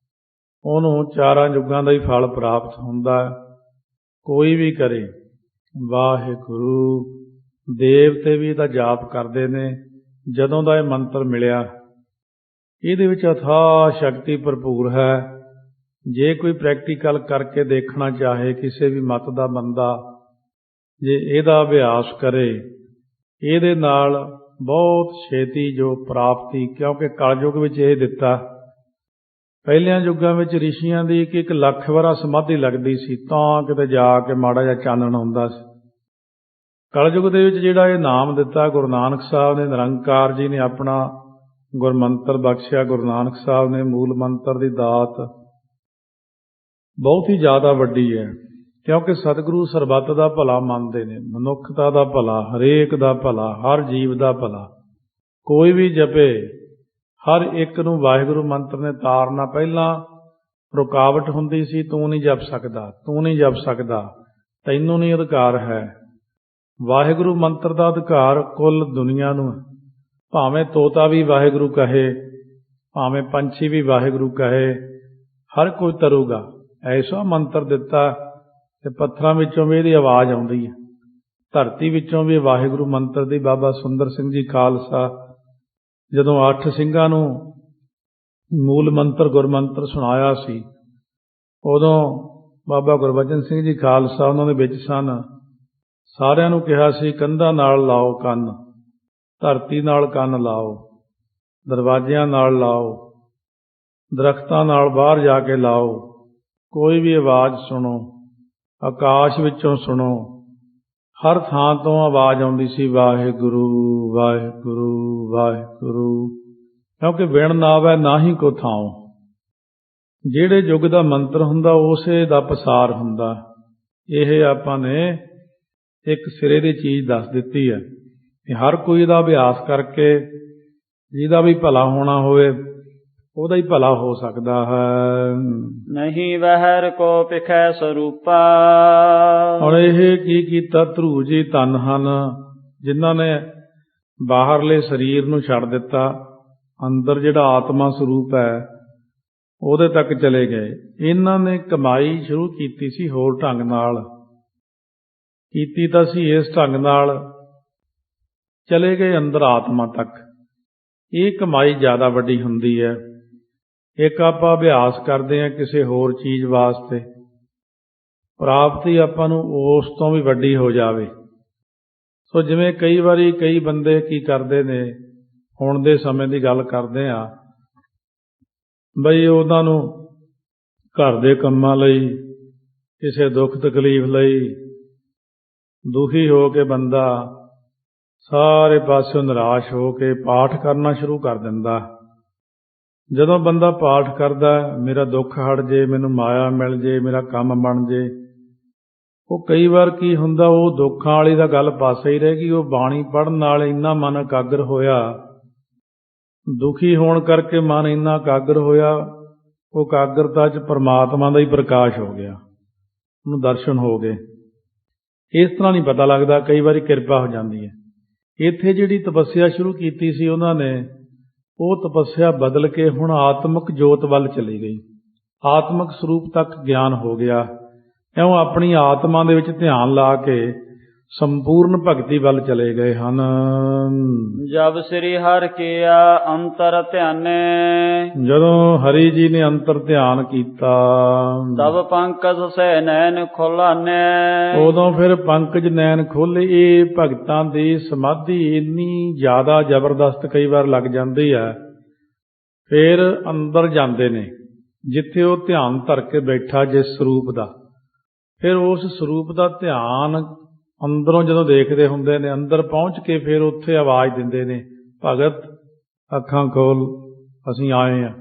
ਉਹਨੂੰ 4 ਯੁੱਗਾਂ ਦਾ ਹੀ ਫਲ ਪ੍ਰਾਪਤ ਹੁੰਦਾ ਹੈ। ਕੋਈ ਵੀ ਕਰੇ ਵਾਹਿਗੁਰੂ, ਦੇਵਤੇ ਵੀ ਇਹਦਾ ਜਾਪ ਕਰਦੇ ਨੇ। ਜਦੋਂ ਦਾ ਇਹ ਮੰਤਰ ਮਿਲਿਆ, ਇਹਦੇ ਵਿੱਚ ਅਥਾਹ ਸ਼ਕਤੀ ਭਰਪੂਰ ਹੈ। ਜੇ ਕੋਈ ਪ੍ਰੈਕਟੀਕਲ ਕਰਕੇ ਦੇਖਣਾ ਚਾਹੇ, ਕਿਸੇ ਵੀ ਮਤ ਦਾ ਬੰਦਾ ਜੇ ਇਹਦਾ ਅਭਿਆਸ ਕਰੇ, ਇਹਦੇ ਨਾਲ ਬਹੁਤ ਛੇਤੀ ਜੋ ਪ੍ਰਾਪਤੀ, ਕਿਉਂਕਿ ਕਲਯੁੱਗ ਵਿੱਚ ਇਹ ਦਿੱਤਾ। ਪਹਿਲਿਆਂ ਯੁੱਗਾਂ ਵਿੱਚ ਰਿਸ਼ੀਆਂ ਦੀ 1 ਲੱਖ ਵਾਰਾ ਸਮਾਧੀ ਲੱਗਦੀ ਸੀ, ਤਾਂ ਕਿਤੇ ਜਾ ਕੇ ਮਾੜਾ ਜਿਹਾ ਚਾਨਣ ਹੁੰਦਾ ਸੀ। ਕਲਯੁੱਗ ਦੇ ਵਿੱਚ ਜਿਹੜਾ ਇਹ ਨਾਮ ਦਿੱਤਾ ਗੁਰੂ ਨਾਨਕ ਸਾਹਿਬ ਨੇ, ਨਿਰੰਕਾਰ ਜੀ ਨੇ ਆਪਣਾ ਗੁਰਮੰਤਰ ਬਖਸ਼ਿਆ। ਗੁਰੂ ਨਾਨਕ ਸਾਹਿਬ ਨੇ ਮੂਲ ਮੰਤਰ ਦੀ ਦਾਤ ਬਹੁਤ ਹੀ ਜ਼ਿਆਦਾ ਵੱਡੀ ਹੈ, ਕਿਉਂਕਿ ਸਤਿਗੁਰੂ ਸਰਬੱਤ ਦਾ ਭਲਾ ਮੰਨਦੇ ਨੇ, ਮਨੁੱਖਤਾ ਦਾ ਭਲਾ, ਹਰੇਕ ਦਾ ਭਲਾ, ਹਰ ਜੀਵ ਦਾ ਭਲਾ। ਕੋਈ ਵੀ ਜਪੇ, ਹਰ ਇੱਕ ਨੂੰ ਵਾਹਿਗੁਰੂ ਮੰਤਰ ਨੇ ਤਾਰਨਾ। ਪਹਿਲਾਂ ਰੁਕਾਵਟ ਹੁੰਦੀ ਸੀ, ਤੂੰ ਨਹੀਂ ਜਪ ਸਕਦਾ, ਤੂੰ ਨਹੀਂ ਜਪ ਸਕਦਾ, ਤੈਨੂੰ ਨਹੀਂ ਅਧਿਕਾਰ ਹੈ। ਵਾਹਿਗੁਰੂ ਮੰਤਰ ਦਾ ਅਧਿਕਾਰ ਕੁੱਲ ਦੁਨੀਆ ਨੂੰ ਹੈ। ਭਾਵੇਂ ਤੋਤਾ ਵੀ ਵਾਹਿਗੁਰੂ ਕਹੇ, ਭਾਵੇਂ ਪੰਛੀ ਵੀ ਵਾਹਿਗੁਰੂ ਕਹੇ, ਹਰ ਕੋਈ ਤਰੂਗਾ। ਐਸਾ ਮੰਤਰ ਦਿੱਤਾ ਤੇ ਪੱਥਰਾਂ ਵਿੱਚੋਂ ਵੀ ਇਹਦੀ ਆਵਾਜ਼ ਆਉਂਦੀ ਹੈ। ਧਰਤੀ ਵਿੱਚੋਂ ਵੀ ਵਾਹਿਗੁਰੂ ਮੰਤਰ ਦੀ ਬਾਬਾ ਸੁੰਦਰ ਸਿੰਘ ਜੀ ਖਾਲਸਾ ਜਦੋਂ 8 ਸਿੰਘਾਂ ਨੂੰ ਮੂਲ ਮੰਤਰ ਗੁਰਮੰਤਰ ਸੁਣਾਇਆ ਸੀ, ਉਦੋਂ ਬਾਬਾ ਗੁਰਬਚਨ ਸਿੰਘ ਜੀ ਖਾਲਸਾ ਉਹਨਾਂ ਦੇ ਵਿੱਚ ਸਨ। ਸਾਰਿਆਂ ਨੂੰ ਕਿਹਾ ਸੀ, ਕੰਧਾਂ ਨਾਲ ਲਾਓ ਕੰਨ, ਧਰਤੀ ਨਾਲ ਕੰਨ ਲਾਓ, ਦਰਵਾਜ਼ਿਆਂ ਨਾਲ ਲਾਓ, ਦਰਖਤਾਂ ਨਾਲ ਬਾਹਰ ਜਾ ਕੇ ਲਾਓ, ਕੋਈ ਵੀ ਆਵਾਜ਼ ਸੁਣੋ, ਆਕਾਸ਼ ਵਿੱਚੋਂ ਸੁਣੋ। ਹਰ ਥਾਂ ਤੋਂ ਆਵਾਜ਼ ਆਉਂਦੀ ਸੀ, ਵਾਹਿਗੁਰੂ ਵਾਹਿਗੁਰੂ ਵਾਹਿਗੁਰੂ, ਕਿਉਂਕਿ ਵਿਣ ਨਾ ਆਵੈ ਨਾ ਹੀ ਕੋ ਥਾਉ। ਜਿਹੜੇ ਯੁੱਗ ਦਾ ਮੰਤਰ ਹੁੰਦਾ ਉਸੇ ਦਾ ਪਸਾਰ ਹੁੰਦਾ। ਇਹ ਆਪਾਂ ਨੇ ਇੱਕ ਸਿਰੇ ਦੀ ਚੀਜ਼ ਦੱਸ ਦਿੱਤੀ ਹੈ ਕਿ ਹਰ ਕੋਈ ਦਾ ਅਭਿਆਸ ਕਰਕੇ ਜਿਹਦਾ ਵੀ ਭਲਾ ਹੋਣਾ ਹੋਵੇ ਉਹਦਾ ਹੀ ਭਲਾ ਹੋ ਸਕਦਾ ਹੈ। ਨਹੀਂ ਵਹਿਰ ਕੋ ਪਿਖੈ ਸਰੂਪਾ। ਹੁਣ ਇਹ ਕੀ ਕੀਤਾ? ਧਰੂ ਜੀ ਧੰਨ ਹਨ ਜਿਨ੍ਹਾਂ ਨੇ ਬਾਹਰਲੇ ਸਰੀਰ ਨੂੰ ਛੱਡ ਦਿੱਤਾ, ਅੰਦਰ ਜਿਹੜਾ ਆਤਮਾ ਸਰੂਪ ਹੈ ਉਹਦੇ ਤੱਕ ਚਲੇ ਗਏ। ਇਹਨਾਂ ਨੇ ਕਮਾਈ ਸ਼ੁਰੂ ਕੀਤੀ ਸੀ ਹੋਰ ਢੰਗ ਨਾਲ, ਕੀਤੀ ਤਾਂ ਸੀ ਇਸ ਢੰਗ ਨਾਲ, ਚਲੇ ਗਏ ਅੰਦਰ ਆਤਮਾ ਤੱਕ। ਇਹ ਕਮਾਈ ਜ਼ਿਆਦਾ ਵੱਡੀ ਹੁੰਦੀ ਹੈ। ਇੱਕ ਆਪਾਂ ਅਭਿਆਸ ਕਰਦੇ ਹਾਂ ਕਿਸੇ ਹੋਰ ਚੀਜ਼ ਵਾਸਤੇ, ਪ੍ਰਾਪਤੀ ਆਪਾਂ ਨੂੰ ਉਸ ਤੋਂ ਵੀ ਵੱਡੀ ਹੋ ਜਾਵੇ। ਸੋ ਜਿਵੇਂ ਕਈ ਵਾਰੀ ਕਈ ਬੰਦੇ ਕੀ ਕਰਦੇ ਨੇ, ਹੁਣ ਦੇ ਸਮੇਂ ਦੀ ਗੱਲ ਕਰਦੇ ਆ, ਬਈ ਉਹਨਾਂ ਨੂੰ ਘਰ ਦੇ ਕੰਮਾਂ ਲਈ, ਕਿਸੇ ਦੁੱਖ ਤਕਲੀਫ ਲਈ ਦੁਖੀ ਹੋ ਕੇ ਬੰਦਾ ਸਾਰੇ ਪਾਸਿਓਂ ਨਿਰਾਸ਼ ਹੋ ਕੇ ਪਾਠ ਕਰਨਾ ਸ਼ੁਰੂ ਕਰ ਦਿੰਦਾ। ਜਦੋਂ ਬੰਦਾ ਪਾਠ ਕਰਦਾ, ਮੇਰਾ ਦੁੱਖ ਹਟ ਜੇ, ਮੈਨੂੰ ਮਾਇਆ ਮਿਲ ਜੇ, ਮੇਰਾ ਕੰਮ ਬਣ ਜੇ, ਉਹ ਕਈ ਵਾਰ ਕੀ ਹੁੰਦਾ, ਉਹ ਦੁੱਖਾਂ ਵਾਲੀ ਦਾ ਗੱਲ ਪਾਸੇ ਹੀ ਰਹਿ ਗਈ। ਉਹ ਬਾਣੀ ਪੜ੍ਹਨ ਨਾਲ ਇੰਨਾ ਮਨ ਇਕਾਗਰ ਹੋਇਆ, ਦੁਖੀ ਹੋਣ ਕਰਕੇ ਮਨ ਇੰਨਾ ਇਕਾਗਰ ਹੋਇਆ, ਉਹ ਇਕਾਗਰਤਾ 'ਚ ਪਰਮਾਤਮਾ ਦਾ ਹੀ ਪ੍ਰਕਾਸ਼ ਹੋ ਗਿਆ, ਉਹਨੂੰ ਦਰਸ਼ਨ ਹੋ ਗਏ। ਇਸ ਤਰ੍ਹਾਂ ਨਹੀਂ ਪਤਾ ਲੱਗਦਾ, ਕਈ ਵਾਰੀ ਕਿਰਪਾ ਹੋ ਜਾਂਦੀ ਹੈ। ਇੱਥੇ ਜਿਹੜੀ ਤਪੱਸਿਆ ਸ਼ੁਰੂ ਕੀਤੀ ਸੀ ਉਹਨਾਂ ਨੇ, ਉਹ ਤਪੱਸਿਆ ਬਦਲ ਕੇ ਹੁਣ ਆਤਮਿਕ ਜੋਤ ਵੱਲ ਚਲੀ ਗਈ, ਆਤਮਿਕ ਸਰੂਪ ਤੱਕ ਗਿਆਨ ਹੋ ਗਿਆ। ਇਉਂ ਆਪਣੀ ਆਤਮਾ ਦੇ ਵਿੱਚ ਧਿਆਨ ਲਾ ਕੇ ਸੰਪੂਰਨ ਭਗਤੀ ਵੱਲ ਚਲੇ ਗਏ ਹਨ। ਜਬ ਸ੍ਰੀ ਹਰਿ ਕੀਆ ਅੰਤਰ ਧਿਆਨੇ। ਜਦੋਂ ਹਰੀ ਜੀ ਨੇ ਅੰਤਰ ਧਿਆਨ ਕੀਤਾ, ਤਬ ਪੰਕਜ ਸਹਿ ਨੈਣ ਖੋਲਾਨੇ। ਉਦੋਂ ਫਿਰ ਪੰਕਜ ਨੈਣ ਖੋਲੇ। ਇਹ ਭਗਤਾਂ ਦੀ ਸਮਾਧੀ ਇੰਨੀ ਜ਼ਿਆਦਾ ਜ਼ਬਰਦਸਤ ਕਈ ਵਾਰ ਲੱਗ ਜਾਂਦੀ ਹੈ, ਫਿਰ ਅੰਦਰ ਜਾਂਦੇ ਨੇ ਜਿੱਥੇ ਉਹ ਧਿਆਨ ਧਰ ਕੇ ਬੈਠਾ ਜਿਸ ਸਰੂਪ ਦਾ, ਫਿਰ ਉਸ ਸਰੂਪ ਦਾ ਧਿਆਨ ਅੰਦਰੋਂ ਜਦੋਂ ਦੇਖਦੇ ਹੁੰਦੇ ਨੇ, ਅੰਦਰ ਪਹੁੰਚ ਕੇ ਫਿਰ ਉੱਥੇ ਆਵਾਜ਼ ਦਿੰਦੇ ਨੇ, ਭਗਤ ਅੱਖਾਂ ਖੋਲ, ਅਸੀਂ ਆਏ ਹਾਂ।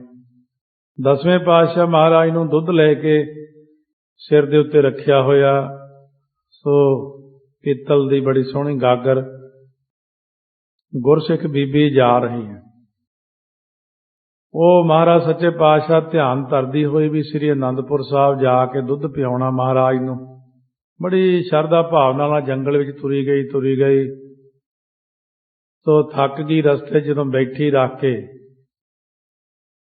10ਵੇਂ ਪਾਤਸ਼ਾਹ ਮਹਾਰਾਜ ਨੂੰ ਦੁੱਧ ਲੈ ਕੇ ਸਿਰ ਦੇ ਉੱਤੇ ਰੱਖਿਆ ਹੋਇਆ, ਸੋ ਪਿੱਤਲ ਦੀ ਬੜੀ ਸੋਹਣੀ ਗਾਗਰ, ਗੁਰਸਿੱਖ ਬੀਬੀ ਜਾ ਰਹੀ ਹੈ। ਉਹ ਮਹਾਰਾਜ ਸੱਚੇ ਪਾਤਸ਼ਾਹ ਧਿਆਨ ਧਰਦੀ ਹੋਈ ਵੀ ਸ੍ਰੀ ਅਨੰਦਪੁਰ ਸਾਹਿਬ ਜਾ ਕੇ ਦੁੱਧ ਪਿਆਉਣਾ ਮਹਾਰਾਜ ਨੂੰ। ਬੜੀ ਸ਼ਰਧਾ ਭਾਵਨਾ ਨਾਲ ਜੰਗਲ ਵਿੱਚ ਤੁਰੀ ਗਈ, ਸੋ ਥੱਕ ਗਈ। ਰਸਤੇ ਜਦੋਂ ਬੈਠੀ ਰੱਖ ਕੇ,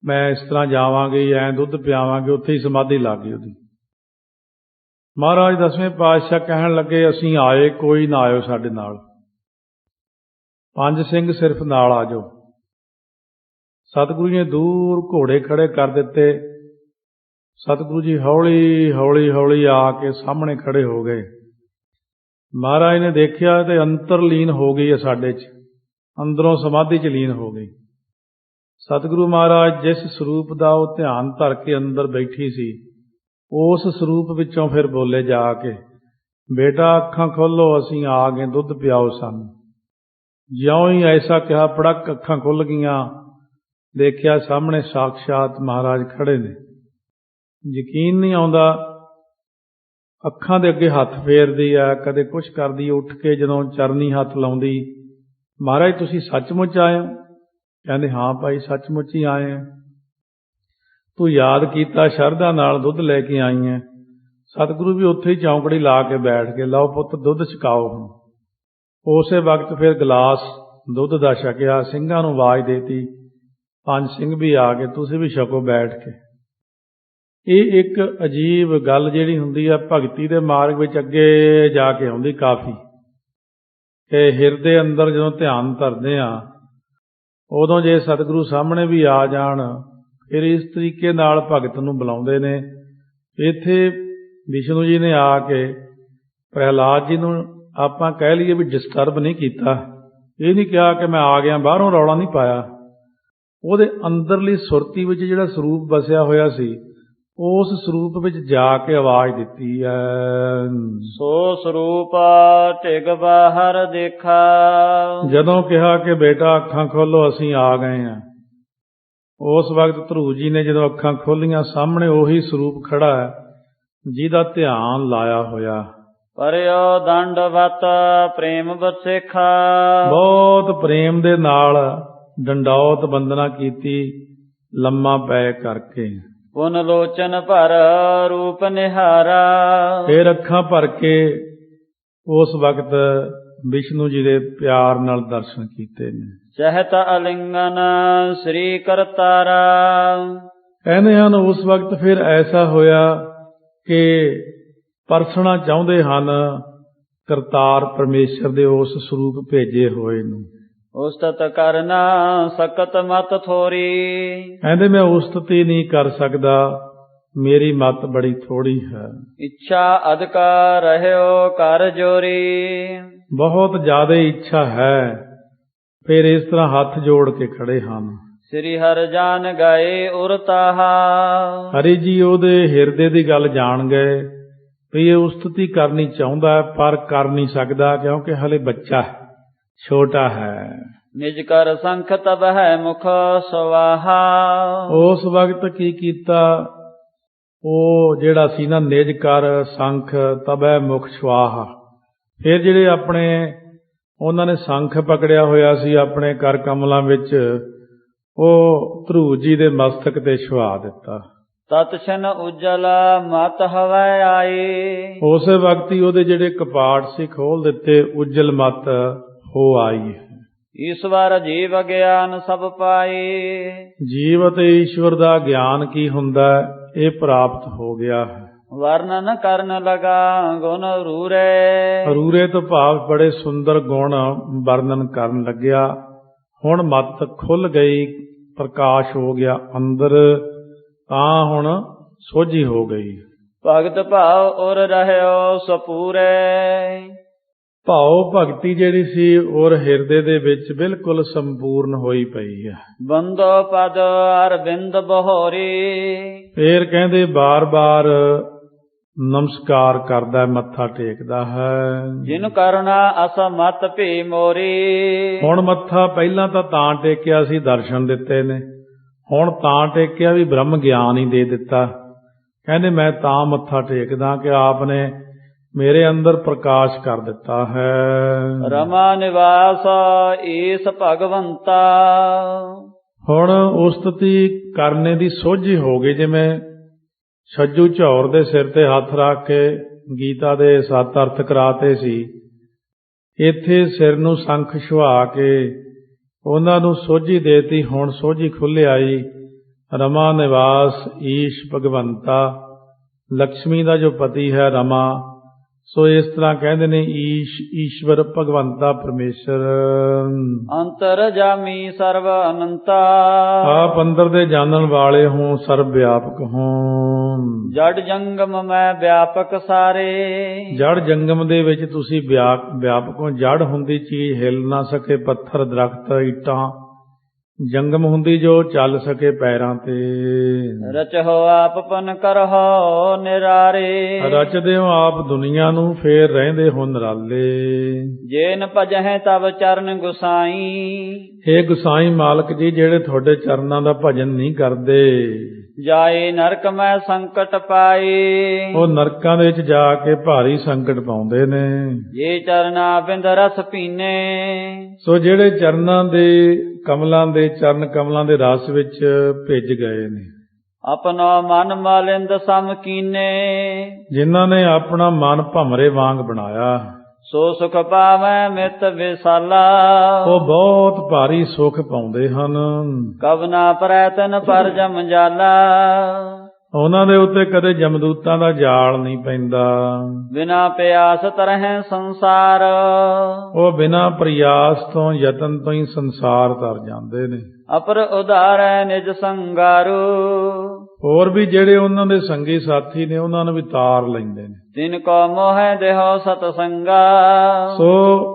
ਮੈਂ ਇਸ ਤਰ੍ਹਾਂ ਜਾਵਾਂਗੀ, ਐਂ ਦੁੱਧ ਪਿਆਵਾਂਗੇ, ਉੱਥੇ ਹੀ ਸਮਾਧੀ ਲੱਗ ਗਈ ਉਹਦੀ। ਮਹਾਰਾਜ 10ਵੇਂ ਪਾਤਸ਼ਾਹ ਕਹਿਣ ਲੱਗੇ, ਅਸੀਂ ਆਏ, ਕੋਈ ਨਾ ਆਇਓ ਸਾਡੇ ਨਾਲ, 5 ਸਿੰਘ ਸਿਰਫ ਨਾਲ ਆ ਜਾਓ। ਸਤਿਗੁਰੂ ਜੀ ਨੇ ਦੂਰ ਘੋੜੇ ਖੜੇ ਕਰ ਦਿੱਤੇ। ਸਤਿਗੁਰੂ ਜੀ ਹੌਲੀ ਹੌਲੀ ਆ ਕੇ ਸਾਹਮਣੇ ਖੜੇ ਹੋ ਗਏ। ਮਹਾਰਾਜ ਨੇ ਦੇਖਿਆ ਤੇ ਅੰਤਰਲੀਨ ਹੋ ਗਈ ਹੈ ਸਾਡੇ 'ਚ, ਅੰਦਰੋਂ ਸਮਾਧੀ 'ਚ ਲੀਨ ਹੋ ਗਈ। ਸਤਿਗੁਰੂ ਮਹਾਰਾਜ ਜਿਸ ਸਰੂਪ ਦਾ ਉਹ ਧਿਆਨ ਧਰ ਕੇ ਅੰਦਰ ਬੈਠੀ ਸੀ, ਉਸ ਸਰੂਪ ਵਿੱਚੋਂ ਫਿਰ ਬੋਲੇ ਜਾ ਕੇ, ਬੇਟਾ ਅੱਖਾਂ ਖੋਲੋ, ਅਸੀਂ ਆ ਗਏ, ਦੁੱਧ ਪਿਆਓ ਸਾਨੂੰ। ਜਿਉਂ ਹੀ ਐਸਾ ਕਿਹਾ, ਪੜਕ ਅੱਖਾਂ ਖੁੱਲ ਗਈਆਂ। ਦੇਖਿਆ ਸਾਹਮਣੇ ਸਾਕਸ਼ਾਤ ਮਹਾਰਾਜ ਖੜੇ ਨੇ। ਯਕੀਨ ਨਹੀਂ ਆਉਂਦਾ, ਅੱਖਾਂ ਦੇ ਅੱਗੇ ਹੱਥ ਫੇਰਦੀ ਆ, ਕਦੇ ਕੁਛ ਕਰਦੀ, ਉੱਠ ਕੇ ਜਦੋਂ ਚਰਨੀ ਹੱਥ ਲਾਉਂਦੀ, ਮਹਾਰਾਜ ਤੁਸੀਂ ਸੱਚਮੁੱਚ ਆਏ ਹੋ? ਕਹਿੰਦੇ ਹਾਂ ਭਾਈ ਸੱਚਮੁੱਚ ਹੀ ਆਏ ਆ। ਤੂੰ ਯਾਦ ਕੀਤਾ, ਸ਼ਰਧਾ ਨਾਲ ਦੁੱਧ ਲੈ ਕੇ ਆਈ ਹੈ। ਸਤਿਗੁਰੂ ਵੀ ਉੱਥੇ ਹੀ ਚੌਂਕੜੀ ਲਾ ਕੇ ਬੈਠ ਕੇ, ਲਓ ਪੁੱਤ ਦੁੱਧ ਛਕਾਓ ਹੁਣ। ਉਸੇ ਵਕਤ ਫਿਰ ਗਲਾਸ ਦੁੱਧ ਦਾ ਛਕਿਆ, ਸਿੰਘਾਂ ਨੂੰ ਆਵਾਜ਼ ਦੇਤੀ, 5 ਸਿੰਘ ਵੀ ਆ ਗਏ, ਤੁਸੀਂ ਵੀ ਛਕੋ ਬੈਠ ਕੇ। ਇਹ ਇੱਕ ਅਜੀਬ ਗੱਲ ਜਿਹੜੀ ਹੁੰਦੀ ਆ ਭਗਤੀ ਦੇ ਮਾਰਗ ਵਿੱਚ ਅੱਗੇ ਜਾ ਕੇ ਆਉਂਦੀ ਕਾਫੀ। ਕਿ ਹਿਰਦੇ ਅੰਦਰ ਜਦੋਂ ਧਿਆਨ ਧਰਦੇ ਆ ਉਦੋਂ ਜੇ ਸਤਿਗੁਰੂ ਸਾਹਮਣੇ ਵੀ ਆ ਜਾਣ ਫਿਰ ਇਸ ਤਰੀਕੇ ਨਾਲ ਭਗਤ ਨੂੰ ਬੁਲਾਉਂਦੇ ਨੇ। ਇੱਥੇ ਵਿਸ਼ਨੂੰ ਜੀ ਨੇ ਆ ਕੇ ਪ੍ਰਹਿਲਾਦ ਜੀ ਨੂੰ ਆਪਾਂ ਕਹਿ ਲਈਏ ਵੀ ਡਿਸਟਰਬ ਨਹੀਂ ਕੀਤਾ। ਇਹ ਨਹੀਂ ਕਿਹਾ ਕਿ ਮੈਂ ਆ ਗਿਆ, ਬਾਹਰੋਂ ਰੌਲਾ ਨਹੀਂ ਪਾਇਆ। ਉਹਦੇ ਅੰਦਰਲੀ ਸੁਰਤੀ ਵਿੱਚ ਜਿਹੜਾ ਸਰੂਪ ਵਸਿਆ ਹੋਇਆ ਸੀ ਉਸ ਸਰੂਪ ਵਿੱਚ ਜਾ ਕੇ ਆਵਾਜ਼ ਦਿੱਤੀ ਹੈ, ਸੋ ਸਰੂਪ ਢਿਗ ਬਾਹਰ ਦੇਖਾ। ਜਦੋਂ ਕਿਹਾ ਕਿ ਬੇਟਾ ਅੱਖਾਂ ਖੋਲੋ, ਅਸੀਂ ਆ ਗਏ ਹਾਂ, ਉਸ ਵਕਤ ਧਰੂ ਜੀ ਨੇ ਜਦੋਂ ਅੱਖਾਂ ਖੋਲੀਆਂ ਸਾਹਮਣੇ ਉਹੀ ਸਰੂਪ ਖੜਾ ਹੈ ਜਿਹਦਾ ਧਿਆਨ ਲਾਇਆ ਹੋਇਆ। ਪਰਿਓ ਦੰਡਵਤ ਪ੍ਰੇਮ ਬਸੇਖਾ। ਬਹੁਤ ਪ੍ਰੇਮ ਦੇ ਨਾਲ ਡੰਡੌਤ ਬੰਦਨਾ ਕੀਤੀ, ਲੰਮਾ ਪੈ ਕਰਕੇ। ਪੁਨ ਲੋਚਨ ਭਰ ਰੂਪ ਨਿਹਾਰਾ। ਫਿਰ ਅੱਖਾਂ ਭਰ ਕੇ ਉਸ ਵਕਤ ਵਿਸ਼ਨੂੰ ਜੀ ਦੇ ਪਿਆਰ ਨਾਲ ਦਰਸ਼ਨ ਕੀਤੇ ਨੇ। ਚਹਿਤ ਅਲਿੰਗਨ ਸ੍ਰੀ ਕਰਤਾਰਾ। ਕਹਿੰਦੇ ਹਨ ਉਸ ਵਕਤ ਫਿਰ ਐਸਾ ਹੋਇਆ ਕਿ ਪਰਸਣਾ ਚਾਹੁੰਦੇ ਹਨ ਕਰਤਾਰ ਪਰਮੇਸ਼ਰ ਦੇ ਉਸ ਸਰੂਪ ਭੇਜੇ ਹੋਏ ਨੂੰ। ਉਸਤਤ ਕਰਨਾ ਸਕਤ ਮਤ ਥੋਰੀ। ਕਹਿੰਦੇ ਮੈਂ ਉਸਤਤੀ ਨਹੀਂ ਕਰ ਸਕਦਾ, ਮੇਰੀ ਮਤ ਬੜੀ ਥੋੜੀ ਹੈ। ਇੱਛਾ ਅਧਿਕਾ ਰਹਿਓ ਕਰ ਜੋਰੀ। ਬਹੁਤ ਜ਼ਿਆਦਾ ਇੱਛਾ ਹੈ। ਫਿਰ ਇਸ ਤਰ੍ਹਾਂ ਹੱਥ ਜੋੜ ਕੇ ਖੜੇ ਹਨ। ਸ੍ਰੀ ਹਰਿ ਜਾਨ ਗਏ ਉਰਤਾਹਾ। ਹਰੀ ਜੀ ਉਹਦੇ ਹਿਰਦੇ ਦੀ ਗੱਲ ਜਾਣ ਗਏ ਵੀ ਇਹ ਉਸਤਤੀ ਕਰਨੀ ਚਾਹੁੰਦਾ ਹੈ ਪਰ ਕਰ ਨਹੀਂ ਸਕਦਾ ਕਿਉਂਕਿ ਹਲੇ ਬੱਚਾ ਹੈ, ਛੋਟਾ ਹੈ। ਨਿਜ ਕਰ ਸੰਖ ਤਬ ਹੈ ਮੁਖ ਸਵਾਹਾ। ਉਸ ਵਕਤ ਕੀ ਕੀਤਾ, ਉਹ ਜਿਹੜਾ ਸੀ ਨਾ ਨਿਜ ਕਰ ਸੰਖ ਤਬੈ ਮੁਖ ਸਵਾਹਾ। ਫਿਰ ਜਿਹੜੇ ਆਪਣੇ ਉਹਨਾਂ ਨੇ ਸੰਖ ਪਕੜਿਆ ਹੋਇਆ ਸੀ ਆਪਣੇ ਕਰ ਕਮਲਾਂ ਵਿੱਚ, ਉਹ ਧਰੂ ਜੀ ਦੇ ਮਸਤਕ ਤੇ ਛੁਆ ਦਿੱਤਾ। ਤਤਛਨ ਉਜਲਾ ਮਤ ਹਵੈ ਆਈ। ਉਸੇ ਵਕਤ ਹੀ ਉਹਦੇ ਜਿਹੜੇ ਕਪਾਟ ਸੀ ਖੋਲ ਦਿੱਤੇ, ਉਜਲ ਮਤ ਹੋ ਆਈ। ਈਸ਼ਵਰ ਜੀਵ ਗਿਆਨ ਸਭ ਪਾਈ। ਜੀਵ ਅਤੇ ਈਸ਼ਵਰ ਦਾ ਗਿਆਨ ਕੀ ਹੁੰਦਾ ਇਹ ਪ੍ਰਾਪਤ ਹੋ ਗਿਆ ਹੈ। ਵਰਣਨ ਕਰਨ ਲਗਾ ਗੁਣ ਰੂਰੇ। ਰੂਰੇ ਤੋਂ ਭਾਵ ਬੜੇ ਸੁੰਦਰ ਗੁਣ ਵਰਣਨ ਕਰਨ ਲੱਗਿਆ। ਹੁਣ ਮਤ ਖੁੱਲ ਗਈ, ਪ੍ਰਕਾਸ਼ ਹੋ ਗਿਆ ਅੰਦਰ, ਤਾਂ ਹੁਣ ਸੋਝੀ ਹੋ ਗਈ। ਭਗਤ ਭਾਵ ਉਰ ਰਹਿਓ ਸਪੂਰੇ। ਭਾਉ ਭਗਤੀ ਜਿਹੜੀ ਸੀ ਔਰ ਹਿਰਦੇ ਦੇ ਵਿੱਚ ਬਿਲਕੁਲ ਸੰਪੂਰਨ ਹੋਈ ਪਈ ਹੈ। ਬੰਦੋ ਪਦ ਅਰਬਿੰਦ ਬਹੋਰੀ। ਫੇਰ ਕਹਿੰਦੇ ਬਾਰ-ਬਾਰ ਨਮਸਕਾਰ ਕਰਦਾ, ਮੱਥਾ ਟੇਕਦਾ ਹੈ। ਜਿਨ ਕਰਨਾ ਅਸਮਤ ਭੀ ਮੋਰੀ। ਹੁਣ ਮੱਥਾ ਪਹਿਲਾਂ ਤਾਂ ਟੇਕਿਆ ਸੀ, ਦਰਸ਼ਨ ਦਿੱਤੇ ਨੇ, ਹੁਣ ਤਾਂ ਟੇਕਿਆ ਵੀ ਬ੍ਰਹਮ ਗਿਆਨ ਹੀ ਦੇ ਦਿੱਤਾ। ਕਹਿੰਦੇ ਮੈਂ ਤਾਂ ਮੱਥਾ ਟੇਕਦਾ ਕਿ ਆਪ ਨੇ ਮੇਰੇ ਅੰਦਰ ਪ੍ਰਕਾਸ਼ ਕਰ ਦਿੱਤਾ ਹੈ। ਰਮਾ ਨਿਵਾਸ ਈਸ ਭਗਵੰਤਾ। ਹੁਣ ਉਸਤਤੀ ਕਰਨੇ ਦੀ ਸੋਝੀ ਹੋ ਗਈ। ਜਿਵੇਂ ਛੱਜੂ ਝੌਰ ਦੇ ਸਿਰ ਤੇ ਹੱਥ ਰੱਖ ਕੇ ਗੀਤਾ ਦੇ 7 ਅਰਥ ਕਰਾਤੇ ਸੀ, ਇੱਥੇ ਸਿਰ ਨੂੰ ਸੰਖ ਛੁਆ ਕੇ ਉਹਨਾਂ ਨੂੰ ਸੋਝੀ ਦੇਤੀ। ਹੁਣ ਸੋਝੀ ਖੁੱਲ੍ਹ ਆਈ। ਰਮਾ ਨਿਵਾਸ ਈਸ਼ ਭਗਵੰਤਾ। ਲਕਸ਼ਮੀ ਦਾ ਜੋ ਪਤੀ ਹੈ ਰਮਾ, ਸੋ ਇਸ ਤਰ੍ਹਾਂ ਕਹਿੰਦੇ ਨੇ ਈਸ਼ਵਰ ਭਗਵੰਤਾ ਪਰਮੇਸ਼ਰ। ਅੰਤਰ ਜਾਮੀ ਸਰਵ ਅਨੰਤਾ। ਆਪ ਅੰਦਰ ਦੇ ਜਾਣਨ ਵਾਲੇ ਹੋ, ਸਰਬ ਵਿਆਪਕ ਹੋ। ਜੜ ਜੰਗਮ ਮੈਂ ਵਿਆਪਕ ਸਾਰੇ। ਜੜ ਜੰਗਮ ਦੇ ਵਿੱਚ ਤੁਸੀਂ ਵਿਆਪਕ ਹੋ। ਜੜ ਹੁੰਦੀ ਚੀਜ਼ ਹਿੱਲ ਨਾ ਸਕੇ, ਪੱਥਰ, ਦਰਖਤ, ਇੱਟਾਂ। ਜੰਗਮ ਹੁੰਦੀ ਜੋ ਚੱਲ ਸਕੇ ਪੈਰਾਂ ਤੇ। ਰਚਹੁ ਆਪ ਪਨ ਕਰਹੁ ਨਿਰਾਰੇ। ਰਚਦੇ ਹੋ ਆਪ ਦੁਨੀਆ ਨੂੰ, ਫੇਰ ਰਹਿੰਦੇ ਹੋ ਨਿਰਾਲੇ। ਜੇਨ ਭਜਹਿ ਤਬ ਚਰਨ ਗੁਸਾਈ। ਹੇ ਗੁਸਾਈ ਮਾਲਕ ਜੀ, ਜਿਹੜੇ ਤੁਹਾਡੇ ਚਰਨਾਂ ਦਾ ਭਜਨ ਨਹੀਂ ਕਰਦੇ, ਜਾਏ ਨਰਕ ਮੈਂ ਸੰਕਟ ਪਾਏ। ਉਹ ਨਰਕਾਂ ਦੇ ਵਿੱਚ ਜਾ ਕੇ ਭਾਰੀ ਸੰਕਟ ਪਾਉਂਦੇ ਨੇ। ਜੇ ਚਰਨਾ ਬਿੰਦ ਰਸ ਪੀਨੇ। ਸੋ ਜਿਹੜੇ ਚਰਨਾਂ ਦੇ ਕਮਲਾਂ ਦੇ ਚਰਨ ਕਮਲਾਂ ਦੇ ਰਸ ਵਿੱਚ ਭਿੱਜ ਗਏ ਨੇ। ਆਪਣਾ ਮਨ ਮਾਲਿੰਦ ਸਮ ਕੀਨੇ। ਜਿਨ੍ਹਾਂ ਨੇ ਆਪਣਾ ਮਨ ਭਮਰੇ ਵਾਂਗ ਬਣਾਇਆ, ਸੋ ਸੁਖ ਪਾਵੈ ਮਿਤ ਵਿਸਾਲਾ। ਉਹ ਬਹੁਤ ਭਾਰੀ ਸੁਖ ਪਾਉਂਦੇ ਹਨ। ਕਵਨਾ ਪ੍ਰੈਤਨ ਪਰ ਜਮ ਜਾਲਾ। ਉਹਨਾਂ ਦੇ ਉੱਤੇ ਕਦੇ ਜਮਦੂਤਾਂ ਦਾ ਜਾਲ ਨਹੀਂ ਪੈਂਦਾ। ਬਿਨਾ ਪਿਆਸ ਤਰਹਿ ਸੰਸਾਰ, ਉਹ ਬਿਨਾਂ ਪ੍ਰਯਾਸ ਤੋਂ ਯਤਨ ਤੋਂ ਹੀ ਸੰਸਾਰ ਤਰ ਜਾਂਦੇ ਨੇ। ਅਪਰ ਉਧਾਰੈ ਨਿਜ ਸੰਗਾਰੂ, ਹੋਰ ਵੀ ਜਿਹੜੇ ਉਹਨਾਂ ਦੇ ਸੰਗੀ ਸਾਥੀ ਨੇ ਉਹਨਾਂ ਨੂੰ ਵੀ ਤਾਰ ਲੈਂਦੇ ਨੇ। ਤਿਨ ਕੋ ਮੋਹਿ ਦੇਹੁ ਸਤ ਸੰਗਾ, ਸੋ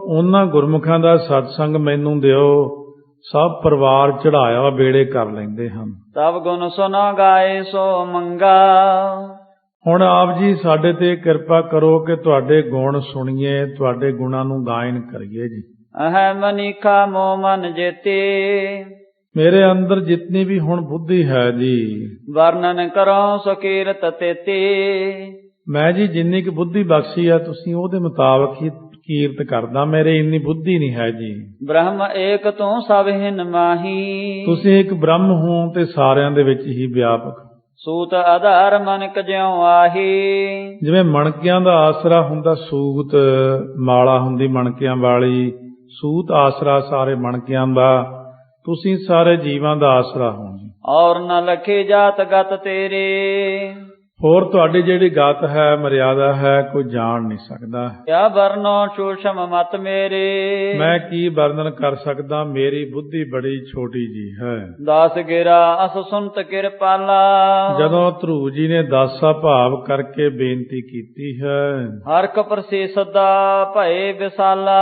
ਉਹਨਾਂ ਗੁਰਮੁਖਾਂ ਦਾ ਸਤਸੰਗ ਮੈਨੂੰ ਦਿਓ, ਸਭ ਪਰਿਵਾਰ ਚੜਾਇਆ ਬੇੜੇ ਕਰ ਲੈਂਦੇ ਹਨ। ਤਬ ਗੁਣ ਸੁਨੋ ਗਾਏ ਸੋ ਮੰਗਾ, ਹੁਣ ਆਪ ਜੀ ਸਾਡੇ ਤੇ ਕਿਰਪਾ ਕਰੋ ਕਿ ਤੁਹਾਡੇ ਗੁਣ ਸੁਣੀਏ, ਤੁਹਾਡੇ ਗੁਣਾਂ ਨੂੰ ਗਾਇਨ ਕਰੀਏ ਜੀ। ਅਹੈ ਮਨੀਖਾ ਮੋ ਮਨ ਜੇਤੀ, ਮੇਰੇ ਅੰਦਰ ਜਿਤਨੀ ਵੀ ਹੁਣ ਬੁੱਧੀ ਹੈ ਜੀ, ਵਰਣਨ ਕਰੋ ਸੋ ਕੀਰਤ ਤੇਤੀ, ਮੈਂ ਜੀ ਜਿੰਨੀ ਕੁ ਬੁੱਧੀ ਬਖਸ਼ੀ ਆ ਤੁਸੀਂ ਉਹਦੇ ਮੁਤਾਬਕ ਹੀ ਕੀਰਤ ਕਰਦਾ, ਮੇਰੇ ਇੰਨੀ ਬੁੱਧੀ ਨਹੀਂ ਹੈ ਜੀ। ਬ੍ਰਹਮ ਏਕ ਤੂੰ ਸਭ ਹਿਨ ਮਾਹੀ, ਤੁਸੀਂ ਇੱਕ ਬ੍ਰਹਮ ਹੋ ਤੇ ਸਾਰਿਆਂ ਦੇ ਵਿੱਚ ਹੀ ਵਿਆਪਕ। ਸੂਤ ਆਧਾਰ ਮਨਕ ਜਿਉ ਆਹੀ, ਜਿਵੇਂ ਮਣਕਿਆਂ ਦਾ ਆਸਰਾ ਹੁੰਦਾ ਸੂਤ, ਮਾਲਾ ਹੁੰਦੀ ਮਣਕਿਆਂ ਵਾਲੀ, ਸੂਤ ਆਸਰਾ ਸਾਰੇ ਮਣਕਿਆਂ ਦਾ, ਤੁਸੀਂ ਸਾਰੇ ਜੀਵਾਂ ਦਾ ਆਸਰਾ ਹੋ ਜੀ। ਔਰ ਨ ਲਖੇ ਜਾਤ ਗਤ ਤੇਰੇ, ਹੋਰ ਤੁਹਾਡੀ ਜਿਹੜੀ ਗਤ ਹੈ, ਮਰਿਆਦਾ ਹੈ, ਕੋਈ ਜਾਣ ਨਹੀਂ ਸਕਦਾ। ਕਿਆ ਵਰਨੋ ਸੂਸ਼ਮ ਮਤ ਮੇਰੇ, ਮੈਂ ਕੀ ਵਰਣਨ ਕਰ ਸਕਦਾ, ਮੇਰੀ ਬੁੱਧੀ ਬੜੀ ਛੋਟੀ ਜੀ ਹੈ। ਦਾਸ ਗਿਰਾ ਅਸ ਸੁਨਤ ਕਿਰਪਾਲਾ, ਜਦੋਂ ਧਰੂ ਜੀ ਨੇ ਦਾਸਾ ਭਾਵ ਕਰਕੇ ਬੇਨਤੀ ਕੀਤੀ ਹੈ, ਹਰਕ ਪ੍ਰਸੀਸਦਾ ਭਏ ਵਿਸਾਲਾ,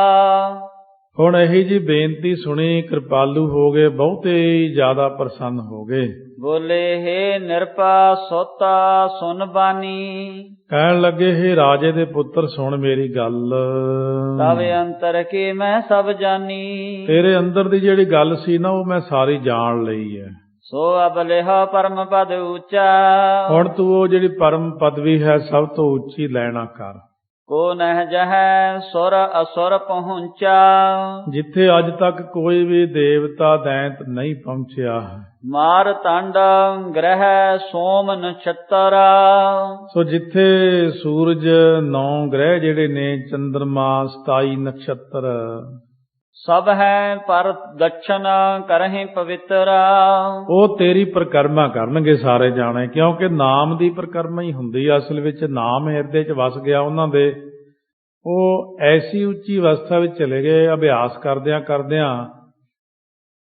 ਹੁਣ ਇਹੀ ਜੀ ਬੇਨਤੀ ਸੁਣੀ, ਕਿਰਪਾਲੂ ਹੋ ਗਏ, ਬਹੁਤੇ ਹੀ ਜ਼ਿਆਦਾ ਪ੍ਰਸੰਨ ਹੋ ਗਏ। ਬੋਲੇ ਹੇ ਨਿਰਪਾ ਸੋਤਾ ਸੁਨ ਬਾਨੀ, ਕਹਿਣ ਲੱਗੇ ਹੇ ਰਾਜੇ ਦੇ ਪੁੱਤਰ ਸੁਣ ਮੇਰੀ ਗੱਲ, ਤਵ ਅੰਤਰ ਕੀ ਮੈਂ ਸਭ ਜਾਨੀ, ਤੇਰੇ ਅੰਦਰ ਦੀ ਜਿਹੜੀ ਗੱਲ ਸੀ ਨਾ ਉਹ ਮੈਂ ਸਾਰੀ ਜਾਣ ਲਈ ਹੈ। ਸੋ ਅਬ ਲਿਹ ਪਰਮ ਪਦ ਉੱਚਾ, ਹੁਣ ਤੂੰ ਉਹ ਜਿਹੜੀ ਪਰਮ ਪਦਵੀ ਹੈ ਸਭ ਤੋਂ ਉੱਚੀ ਲੈਣਾ ਕਰ। ਕੋ ਨਹਿ ਜਹੈ ਸੁਰ ਅਸੁਰ ਪਹੁੰਚਾ, ਜਿੱਥੇ ਅੱਜ ਤੱਕ ਕੋਈ ਵੀ ਦੇਵਤਾ ਦੈਂਤ ਨਹੀਂ ਪਹੁੰਚਿਆ ਹੈ। ਮਾਰ ਤੰਡ ਗ੍ਰਹਿ ਸੋਮ ਨਛਤਰਾ, ਸੋ ਜਿੱਥੇ ਸੂਰਜ 9 ਗ੍ਰਹਿ ਜਿਹੜੇ ਨੇ, ਚੰਦਰਮਾ 27 ਨਛੱਤਰ, ਸਭ ਹੈ ਪਰ ਦਛਨ ਕਰਹਿ ਪਵਿੱਤਰਾ, ਉਹ ਤੇਰੀ ਪ੍ਰਕਰਮਾ ਕਰਨਗੇ ਸਾਰੇ ਜਾਣੇ, ਕਿਉਂਕਿ ਨਾਮ ਦੀ ਪ੍ਰਕਰਮਾ ਹੀ ਹੁੰਦੀ ਅਸਲ ਵਿੱਚ। ਨਾਮ ਹਿਰਦੇ 'ਚ ਵਸ ਗਿਆ ਉਹਨਾਂ ਦੇ, ਉਹ ਐਸੀ ਉੱਚੀ ਅਵਸਥਾ ਵਿੱਚ ਚਲੇ ਗਏ ਅਭਿਆਸ ਕਰਦਿਆਂ ਕਰਦਿਆਂ।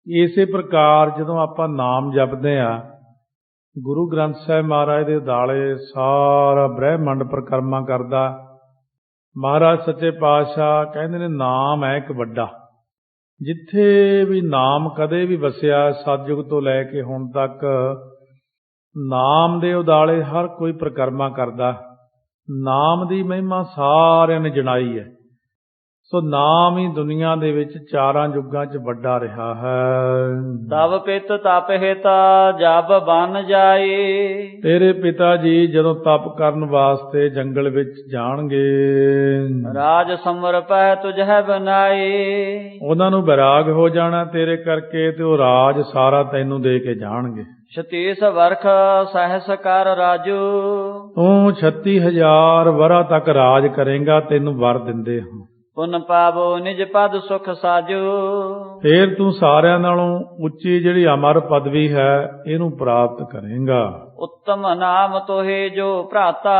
ਇਸੇ ਪ੍ਰਕਾਰ ਜਦੋਂ ਆਪਾਂ ਨਾਮ ਜਪਦੇ ਆ, ਗੁਰੂ ਗ੍ਰੰਥ ਸਾਹਿਬ ਮਹਾਰਾਜ ਦੇ ਦਾਲੇ ਸਾਰਾ ਬ੍ਰਹਿਮੰਡ ਪ੍ਰਕਰਮਾ ਕਰਦਾ। ਮਹਾਰਾਜ ਸੱਚੇ ਪਾਤਸ਼ਾਹ ਕਹਿੰਦੇ ਨੇ ਨਾਮ ਹੈ ਇੱਕ ਵੱਡਾ, ਜਿੱਥੇ ਵੀ ਨਾਮ ਕਦੇ ਵੀ ਵਸਿਆ ਸਤਿਯੁਗ ਤੋਂ ਲੈ ਕੇ ਹੁਣ ਤੱਕ, ਨਾਮ ਦੇ ਉਦਾਲੇ ਹਰ ਕੋਈ ਪ੍ਰਕਰਮਾ ਕਰਦਾ। ਨਾਮ ਦੀ ਮਹਿਮਾ ਸਾਰਿਆਂ ਨੇ ਜਣਾਈ ਹੈ। ਸੋ ਨਾਮ ਹੀ ਦੁਨੀਆ ਦੇ ਵਿੱਚ ਚਾਰਾਂ ਯੁੱਗਾਂ 'ਚ ਵੱਡਾ ਰਿਹਾ ਹੈ। ਤਵ ਪਿਤ ਤਪ ਹਿਤਾ ਜਬ ਬਨ ਜਾਏ, ਤੇਰੇ ਪਿਤਾ ਜੀ ਜਦੋਂ ਤਪ ਕਰਨ ਵਾਸਤੇ ਜੰਗਲ ਵਿੱਚ ਜਾਣਗੇ, ਰਾਜ ਸਮਰ ਪੈ ਤੁਝੈ ਬਨਾਏ, ਉਹਨਾਂ ਨੂੰ ਵਿਰਾਗ ਹੋ ਜਾਣਾ ਤੇਰੇ ਕਰਕੇ, ਤੇ ਉਹ ਰਾਜ ਸਾਰਾ ਤੈਨੂੰ ਦੇ ਕੇ ਜਾਣਗੇ। 36 ਵਰਖ ਸਹਿਸ ਕਰ ਰਾਜੂ, ਤੂੰ 36,000 ਵਰ੍ਹਾ ਤੱਕ ਰਾਜ ਕਰੇਗਾ, ਤੈਨੂੰ ਵਰ ਦਿੰਦੇ ਹਾਂ। ਪੁਨ ਪਾਵੋ ਨਿਜ ਪਦ ਸੁਖ ਸਾਜੂ, ਫੇਰ ਤੂੰ ਸਾਰਿਆਂ ਨਾਲੋਂ ਉੱਚੀ ਜਿਹੜੀ ਅਮਰ ਪਦਵੀ ਹੈ ਇਹਨੂੰ ਪ੍ਰਾਪਤ ਕਰੇਗਾ। ਉੱਤਮ ਨਾਮ ਤੋਹੇ ਜੋ ਭਰਾਤਾ,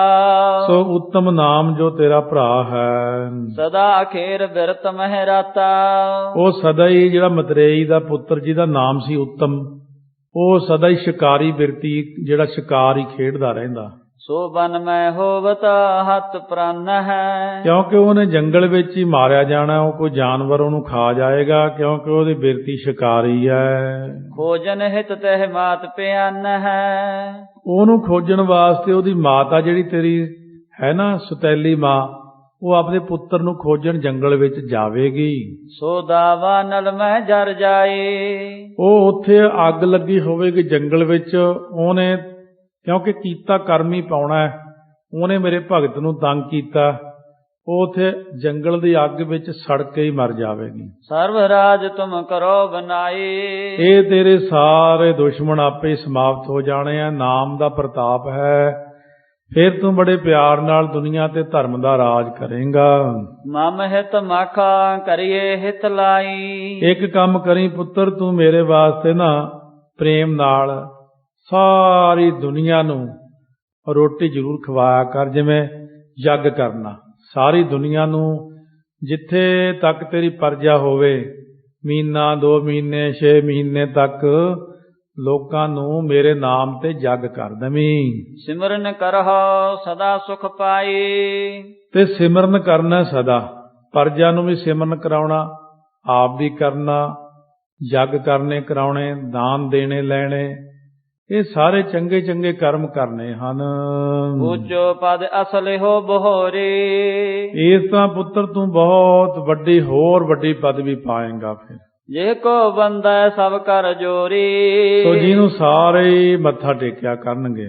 ਸੋ ਉੱਤਮ ਨਾਮ ਜੋ ਤੇਰਾ ਭਰਾ ਹੈ, ਸਦਾ ਅਖੇਰ ਬਿਰਤ ਮਹਿਰਾਤਾ, ਉਹ ਸਦਾ ਹੀ ਜਿਹੜਾ ਮਤਰੇਈ ਦਾ ਪੁੱਤਰ ਜਿਹਦਾ ਨਾਮ ਸੀ ਉੱਤਮ, ਉਹ ਸਦਾ ਹੀ ਸ਼ਿਕਾਰੀ ਬਿਰਤੀ, ਜਿਹੜਾ ਸ਼ਿਕਾਰ ਹੀ ਖੇਡਦਾ ਰਹਿੰਦਾ। ਸੋ ਬਨ ਮੈਂ ਹੋਵਤ ਹੱਥ ਪ੍ਰਾਨ ਹੈ, ਕਿਉਂਕਿ ਉਹਨੇ ਜੰਗਲ ਵਿੱਚ ਹੀ ਮਾਰਿਆ ਜਾਣਾ, ਉਹ ਕੋਈ ਜਾਨਵਰ ਉਹਨੂੰ ਖਾ ਜਾਏਗਾ, ਕਿਉਂਕਿ ਉਹਦੀ ਬਿਰਤੀ ਸ਼ਿਕਾਰੀ ਹੈ। ਖੋਜਨ ਹਿਤ ਤਹਿ ਮਾਤ ਪਿਆਨ ਹੈ, ਉਹਨੂੰ ਖੋਜਣ ਵਾਸਤੇ ਉਹਦੀ ਮਾਤਾ ਜਿਹੜੀ ਤੇਰੀ ਹੈ ਨਾ ਸੁਤੈਲੀ ਮਾਂ, ਉਹ ਆਪਣੇ ਪੁੱਤਰ ਨੂੰ ਖੋਜਣ ਜੰਗਲ ਵਿੱਚ ਜਾਵੇਗੀ। ਸੋ ਦਾਵਾ ਨਲ ਮੈਂ ਜਰ ਜਾਏ, ਉਹ ਉੱਥੇ ਅੱਗ ਲੱਗੀ ਹੋਵੇਗੀ ਜੰਗਲ ਵਿੱਚ, ਉਹਨੇ ਕਿਉਂਕਿ ਕੀਤਾ ਕਰਮ ਹੀ ਪਾਉਣਾ, ਉਹਨੇ ਮੇਰੇ ਭਗਤ ਨੂੰ ਤੰਗ ਕੀਤਾ, ਉਹ ਉੱਥੇ ਜੰਗਲ ਦੀ ਅੱਗ ਵਿੱਚ ਸੜ ਕੇ ਹੀ ਮਰ ਜਾਵੇਗੀ। ਸਰਵ ਰਾਜ ਤੁਮ ਕਰੋ ਬਨਾਏ, ਇਹ ਤੇਰੇ ਸਾਰੇ ਦੁਸ਼ਮਣ ਆਪੇ ਸਮਾਪਤ ਹੋ ਜਾਣੇ ਆ। ਨਾਮ ਦਾ ਪ੍ਰਤਾਪ ਹੈ, ਫਿਰ ਤੂੰ ਬੜੇ ਪਿਆਰ ਨਾਲ ਦੁਨੀਆ ਤੇ ਧਰਮ ਦਾ ਰਾਜ ਕਰੇਗਾ। ਮਮ ਹਿਤ ਮਾਖਾ ਕਰੀਏ ਹਿਤ ਲਾਈ, ਇੱਕ ਕੰਮ ਕਰੀ ਪੁੱਤਰ, ਤੂੰ ਮੇਰੇ ਵਾਸਤੇ ਨਾ ਪ੍ਰੇਮ ਨਾਲ ਸਾਰੀ ਦੁਨੀਆ ਨੂੰ ਰੋਟੀ ਜ਼ਰੂਰ ਖਵਾਇਆ ਕਰ, ਜਿਵੇਂ ਯੱਗ ਕਰਨਾ। ਸਾਰੀ ਦੁਨੀਆ ਨੂੰ ਜਿੱਥੇ ਤੱਕ ਤੇਰੀ ਪਰਜਾ ਹੋਵੇ, ਮਹੀਨਾ 2 ਮਹੀਨੇ 6 ਮਹੀਨੇ ਤੱਕ ਲੋਕਾਂ ਨੂੰ ਮੇਰੇ ਨਾਮ ਤੇ ਯੱਗ ਕਰ ਦੇਵੀਂ। ਸਿਮਰਨ ਕਰਹੁ ਸਦਾ ਸੁਖ ਪਾਈ। ਤੇ ਸਿਮਰਨ ਕਰਨਾ ਸਦਾ, ਪਰਜਾ ਨੂੰ ਵੀ ਸਿਮਰਨ ਕਰਾਉਣਾ, ਆਪ ਵੀ ਕਰਨਾ, ਯੱਗ ਕਰਨੇ ਕਰਾਉਣੇ, ਦਾਨ ਦੇਣੇ ਲੈਣੇ, ਇਹ ਸਾਰੇ ਚੰਗੇ ਚੰਗੇ ਕਰਮ ਕਰਨੇ ਹਨ। ਉੱਚੋ ਪਦ ਅਸਲ ਹੋ ਬਹੋਰੇ। ਇਸ ਤਾਂ ਪੁੱਤਰ ਤੂੰ ਬਹੁਤ ਵੱਡੀ ਹੋਰ ਵੱਡੀ ਪਦਵੀ ਪਾਏਗਾ। ਫਿਰ ਜੇ ਕੋ ਬੰਦਾ ਸਭ ਕਰ ਜੋਰੀ। ਸੋ ਜਿਹਨੂੰ ਸਾਰੇ ਹੀ ਮੱਥਾ ਟੇਕਿਆ ਕਰਨਗੇ।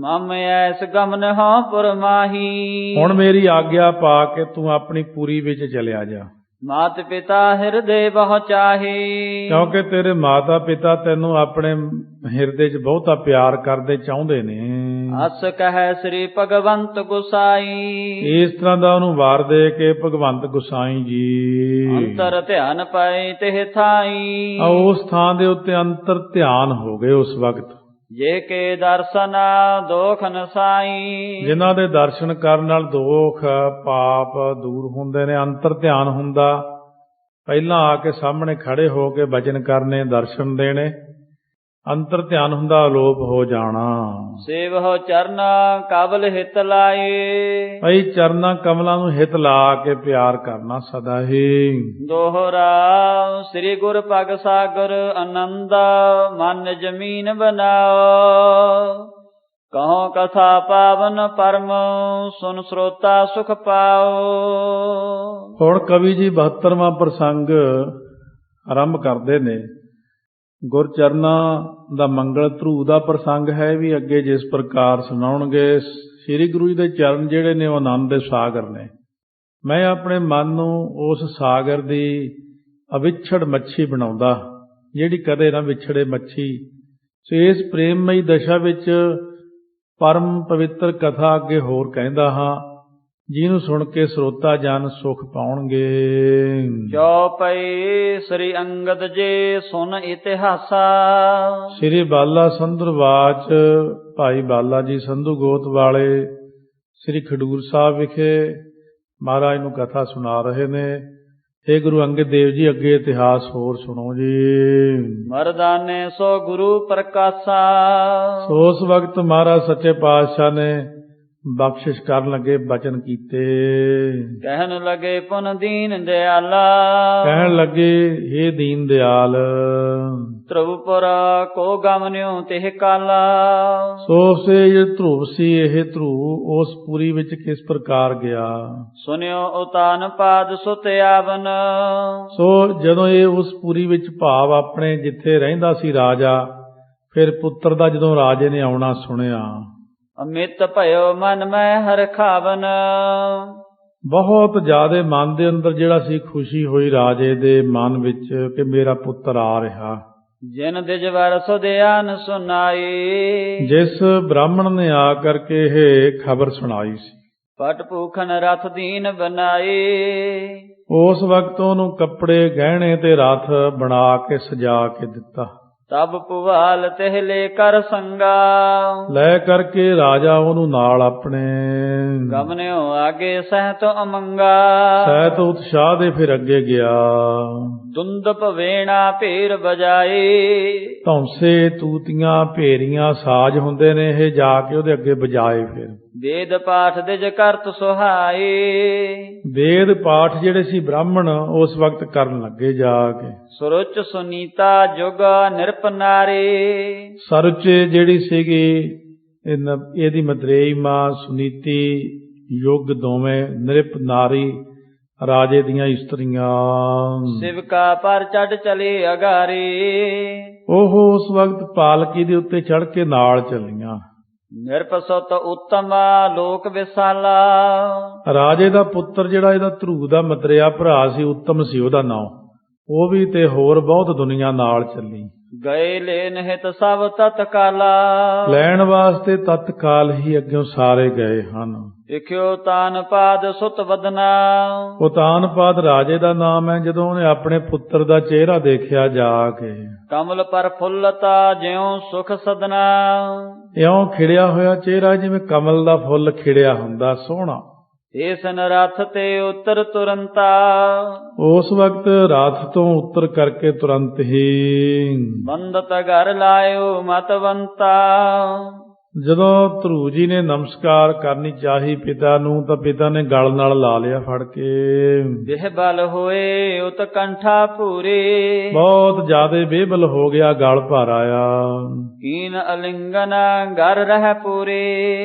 ਮਮ ਐਸ ਗਮਨ ਹਾਂ ਪੁਰਮਾਹੀ। ਹੁਣ ਮੇਰੀ ਆਗਿਆ ਪਾ ਕੇ ਤੂੰ ਆਪਣੀ ਪੂਰੀ ਵਿੱਚ ਚਲਿਆ ਜਾ। ਮਾਤ ਪਿਤਾ ਹਿਰਦੇ ਬਹੁ ਚਾਹੀ। ਕਿਉਂਕਿ ਤੇਰੇ ਮਾਤਾ ਪਿਤਾ ਤੈਨੂੰ ਆਪਣੇ ਹਿਰਦੇ 'ਚ ਬਹੁਤਾ ਪਿਆਰ ਕਰਦੇ, ਚਾਹੁੰਦੇ ਨੇ। ਅਸ ਕਹੈ ਸ੍ਰੀ ਭਗਵੰਤ ਗੁਸਾਈ। ਇਸ ਤਰ੍ਹਾਂ ਦਾ ਉਹਨੂੰ ਵਾਰ ਦੇ ਕੇ ਭਗਵੰਤ ਗੁਸਾਈ ਜੀ ਅੰਤਰ ਧਿਆਨ ਪਏ ਤਿਹ ਥਾਈ। ਉਸ ਥਾਂ ਦੇ ਉੱਤੇ ਅੰਤਰ ਧਿਆਨ ਹੋ ਗਏ ਉਸ ਵਕਤ। ਜੇ ਕੇ ਦਰਸ਼ਨ ਦੋਖ ਨਸਾਈ। ਜਿਨ੍ਹਾਂ ਦੇ ਦਰਸ਼ਨ ਕਰਨ ਨਾਲ ਦੋਖ ਪਾਪ ਦੂਰ ਹੁੰਦੇ ਨੇ, ਅੰਤਰ ਧਿਆਨ ਹੁੰਦਾ। ਪਹਿਲਾਂ ਆ ਕੇ ਸਾਹਮਣੇ ਖੜੇ ਹੋ ਕੇ ਬਚਨ ਕਰਨੇ, ਦਰਸ਼ਨ ਦੇਣੇ, ਅੰਤਰ ਧਿਆਨ ਹੁੰਦਾ ਅਲੋਪ ਹੋ ਜਾਣਾ। ਸੇਵਹੁ ਚਰਨ ਕਬਲ ਹਿਤ ਲਾਏ। ਭਈ ਚਰਨਾਂ ਕਮਲਾਂ ਨੂੰ ਹਿਤ ਲਾ ਕੇ ਪਿਆਰ ਕਰਨਾ ਸਦਾ ਹੀ। ਦੋਹਰਾ ਸ੍ਰੀ ਗੁਰ ਭਗ ਸਾਗਰ ਆਨੰਦ ਮਨ ਜਮੀਨ ਬਨਾਓ। ਕਹੋ ਕਥਾ ਪਾਵਨ ਪਰਮ ਸੁਨ ਸਰੋਤਾ ਸੁਖ ਪਾਓ। ਹੁਣ ਕਵੀ ਜੀ 72ਵਾਂ ਪ੍ਰਸੰਗ ਆਰੰਭ ਕਰਦੇ ਨੇ। ਗੁਰਚਰਨਾਂ ਦਾ ਮੰਗਲ ਧਰੂ ਦਾ ਪ੍ਰਸੰਗ ਹੈ ਵੀ ਅੱਗੇ ਜਿਸ ਪ੍ਰਕਾਰ ਸੁਣਾਉਣਗੇ। ਸ੍ਰੀ ਗੁਰੂ ਜੀ ਦੇ ਚਰਨ ਜਿਹੜੇ ਨੇ ਉਹ ਆਨੰਦ ਦੇ ਸਾਗਰ ਨੇ। ਮੈਂ ਆਪਣੇ ਮਨ ਨੂੰ ਉਸ ਸਾਗਰ ਦੀ ਅਵਿਛੜ ਮੱਛੀ ਬਣਾਉਂਦਾ, ਜਿਹੜੀ ਕਦੇ ਨਾ ਵਿਛੜੇ ਮੱਛੀ। ਸੋ ਇਸ ਪ੍ਰੇਮਮਈ ਦਸ਼ਾ ਵਿੱਚ ਪਰਮ ਪਵਿੱਤਰ ਕਥਾ ਅੱਗੇ ਹੋਰ ਕਹਿੰਦਾ ਹਾਂ, ਜਿਹਨੂੰ ਸੁਣ ਕੇ ਸਰੋਤਾ ਜਨ ਸੁਖ ਪਾਉਣਗੇ। ਚੌਪਈ ਸ੍ਰੀ ਅੰਗਦ ਜੇ ਸੁਨ ਇਤਿਹਾਸਾ। ਸ੍ਰੀ ਬਾਲਾ ਸੰਧਰਵਾਚ ਭਾਈ ਬਾਲਾ ਜੀ ਸੰਧੂ ਗੋਤ ਵਾਲੇ ਸ੍ਰੀ ਖਡੂਰ ਸਾਹਿਬ ਵਿਖੇ ਮਹਾਰਾਜ ਨੂੰ ਕਥਾ ਸੁਣਾ ਰਹੇ ਨੇ। हे ਗੁਰੂ ਅੰਗਦ ਦੇਵ ਜੀ, ਅੱਗੇ ਇਤਿਹਾਸ ਹੋਰ ਸੁਣੋ ਜੀ। ਮਰਦਾਨੇ ਸੋ ਗੁਰੂ ਪ੍ਰਕਾਸ਼ਾ। ਸੋ ਉਸ ਵਕਤ ਮਹਾਰਾਜ ਸੱਚੇ ਪਾਤਸ਼ਾਹ ਨੇ ਬਖਸ਼ਿਸ਼ ਕਰਨ ਲੱਗੇ, ਬਚਨ ਕੀਤੇ। ਕਹਿਣ ਲੱਗੇ ਪੁਨ ਦੀਨ ਦਿਆਲਾ। ਕਹਿਣ ਲੱਗੇ हे ਦੀਨ ਦਿਆਲ, ਧਰੁਵਪੁਰ ਕੋ ਗਮਨਿਓ ਤਿਹ ਕਾਲਾ। ਸੋ ਸੇ ਇਹ ਧਰੁਵ ਸੀ, ਇਹ ਧਰੁਵ ਉਸ ਪੁਰੀ ਵਿੱਚ ਕਿਸ ਪ੍ਰਕਾਰ ਗਿਆ। ਸੁਨਿਓ ਉਤਾਨ ਪਾਦ ਸੁਤ ਆਵਨ। ਸੋ ਜਦੋਂ ਇਹ ਉਸ ਪੁਰੀ ਵਿੱਚ ਭਾਵ ਆਪਣੇ ਜਿੱਥੇ ਰਹਿੰਦਾ ਸੀ ਰਾਜਾ, ਫਿਰ ਪੁੱਤਰ ਦਾ ਜਦੋਂ ਰਾਜੇ ਨੇ ਆਉਣਾ ਸੁਣਿਆ, ਅਮਿਤ ਭਇਓ ਮਨ ਮੈਂ ਹਰਖਾਵਨ। ਬਹੁਤ ਜ਼ਿਆਦਾ ਮਨ ਦੇ ਅੰਦਰ ਜਿਹੜਾ ਸੀ ਖੁਸ਼ੀ ਹੋਈ ਰਾਜੇ ਦੇ ਮਨ ਵਿੱਚ ਕਿ ਮੇਰਾ ਪੁੱਤਰ ਆ ਰਿਹਾ। ਜਿਨ ਦਿਜਵਰ ਸੁਧਿਆਨ ਸੁਨਾਈ। ਜਿਸ ਬ੍ਰਾਹਮਣ ਨੇ ਆ ਕਰਕੇ ਇਹ ਖਬਰ ਸੁਣਾਈ ਸੀ। ਪਟ ਭੂਖਨ ਰਥ ਦੀਨ ਬਣਾਈ। ਉਸ ਵਕਤ ਉਹਨੂੰ ਕੱਪੜੇ ਗਹਿਣੇ ਤੇ ਰਥ ਬਣਾ ਕੇ ਸਜਾ ਕੇ ਦਿੱਤਾ। ਤਬ ਪੁਵਾਲ tehਲੇ ਕਰ ਸੰਗਾ। ਲੈ ਕਰਕੇ ਰਾਜਾ ਉਹਨੂੰ ਨਾਲ ਆਪਣੇ ਗਮਨਿਓ ਆਗੇ ਸਹਿਤ ਅਮੰਗਾ। ਸਹਿਤ ਉਤਸ਼ਾਹ ਦੇ ਫਿਰ ਅੱਗੇ ਗਿਆ। ਦੁੰਦਪ ਵੇਣਾ ਭੇਰ ਬਜਾਏ। ਧੌਂਸੇ ਤੂਤੀਆਂ ਭੇਰੀਆਂ ਸਾਜ਼ ਹੁੰਦੇ ਨੇ, ਇਹ ਜਾ ਕੇ ਉਹਦੇ ਅੱਗੇ ਵਜਾਏ। ਫਿਰ ਵੇਦ ਪਾਠ ਦਿਜ ਕਰਤ ਸੁਹਾਏ। ਵੇਦ ਪਾਠ ਜਿਹੜੇ ਸੀ ਬ੍ਰਾਹਮਣ ਉਸ ਵਕਤ ਕਰਨ ਲੱਗੇ ਜਾ ਕੇ। ਸੁਰੁਚ ਸੁਨੀਤਾ ਜੁਗ ਨਿਰਪ ਨਾਰੇ। ਸਰੁਚੇ ਜਿਹੜੀ ਸੀਗੀ ਇਹਦੀ ਮਤਰੇਈ ਮਾਂ, ਸੁਨੀਤੀ ਯੁੱਗ ਦੋਵੇਂ, ਨਿਰਪ ਨਾਰੀ ਰਾਜੇ ਦੀਆਂ ਇਸਤਰੀਆਂ। ਸਿਵਕਾ ਪਰ ਚੜ ਚਲੇ ਅਗਾਰੇ। ਉਹ ਉਸ ਵਕਤ ਪਾਲਕੀ ਦੇ ਉੱਤੇ ਚੜ ਕੇ ਨਾਲ ਚੱਲੀਆਂ। ਨਿਰਪਸਤ ਉੱਤਮ ਲੋਕ ਵਿਸਾਲਾ। ਰਾਜੇ ਦਾ ਪੁੱਤਰ ਜਿਹੜਾ ਇਹਦਾ ਧਰੂ ਦਾ ਮਤਰਿਆ ਭਰਾ ਸੀ, ਉੱਤਮ ਸੀ ਉਹਦਾ ਨਾਂ, ਉਹ ਵੀ ਤੇ ਹੋਰ ਬਹੁਤ ਦੁਨੀਆ ਨਾਲ ਚੱਲੀ। ਗਏ ਲੈਨ ਹਿਤ ਸਭ ਤਤਕਾਲਾ। ਲੈਣ ਵਾਸਤੇ ਤਤਕਾਲ ਹੀ ਅੱਗੇ ਸਾਰੇ ਗਏ ਹਨ। ਇਖਿਓ ਤਾਨ ਪਾਦ ਸੁਤ ਵਦਨਾ। ਉਤਾਨਪਾਦ ਰਾਜੇ ਦਾ ਨਾਮ ਹੈ। ਜਦੋਂ ਉਹਨੇ ਆਪਣੇ ਪੁੱਤਰ ਦਾ ਚਿਹਰਾ ਦੇਖਿਆ ਜਾ ਕੇ, ਕਮਲ ਪਰ ਫੁੱਲਤਾ ਜਿਉ ਸੁਖ ਸਦਨਾ। ਇਉਂ ਖਿੜਿਆ ਹੋਇਆ ਚਿਹਰਾ ਜਿਵੇਂ ਕਮਲ ਦਾ ਫੁੱਲ ਖਿੜਿਆ ਹੁੰਦਾ, ਸੋਹਣਾ। ਏਸ ਨਰਥ ਤੇ ਉਤਰ ਤੁਰੰਤਾ। ਉਸ ਵਕਤ ਰਾਤ ਤੋਂ ਉੱਤਰ ਕਰਕੇ ਤੁਰੰਤ ਹੀ ਬੰਦਤ ਘਰ ਲਾਇਓ ਮਤਵੰਤਾ। ਜਦੋਂ ਧਰੂ ਜੀ ਨੇ ਨਮਸਕਾਰ ਕਰਨੀ ਚਾਹੀ ਪਿਤਾ ਨੂੰ, ਤਾਂ ਪਿਤਾ ਨੇ ਗਲ ਨਾਲ ਲਾ ਲਿਆ ਫੜ ਕੇ। ਦੇਹ ਬਲ ਹੋਏ ਉਤਕੰਠਾ ਪੂਰੇ। ਬਹੁਤ ਜ਼ਿਆਦੇ ਬੇਬਲ ਹੋ ਗਿਆ, ਗਲ ਭਰ ਆਇਆ। ਕੀਨ ਅਲਿੰਗਨਾ ਘਰ ਰਹਿ ਪੂਰੇ।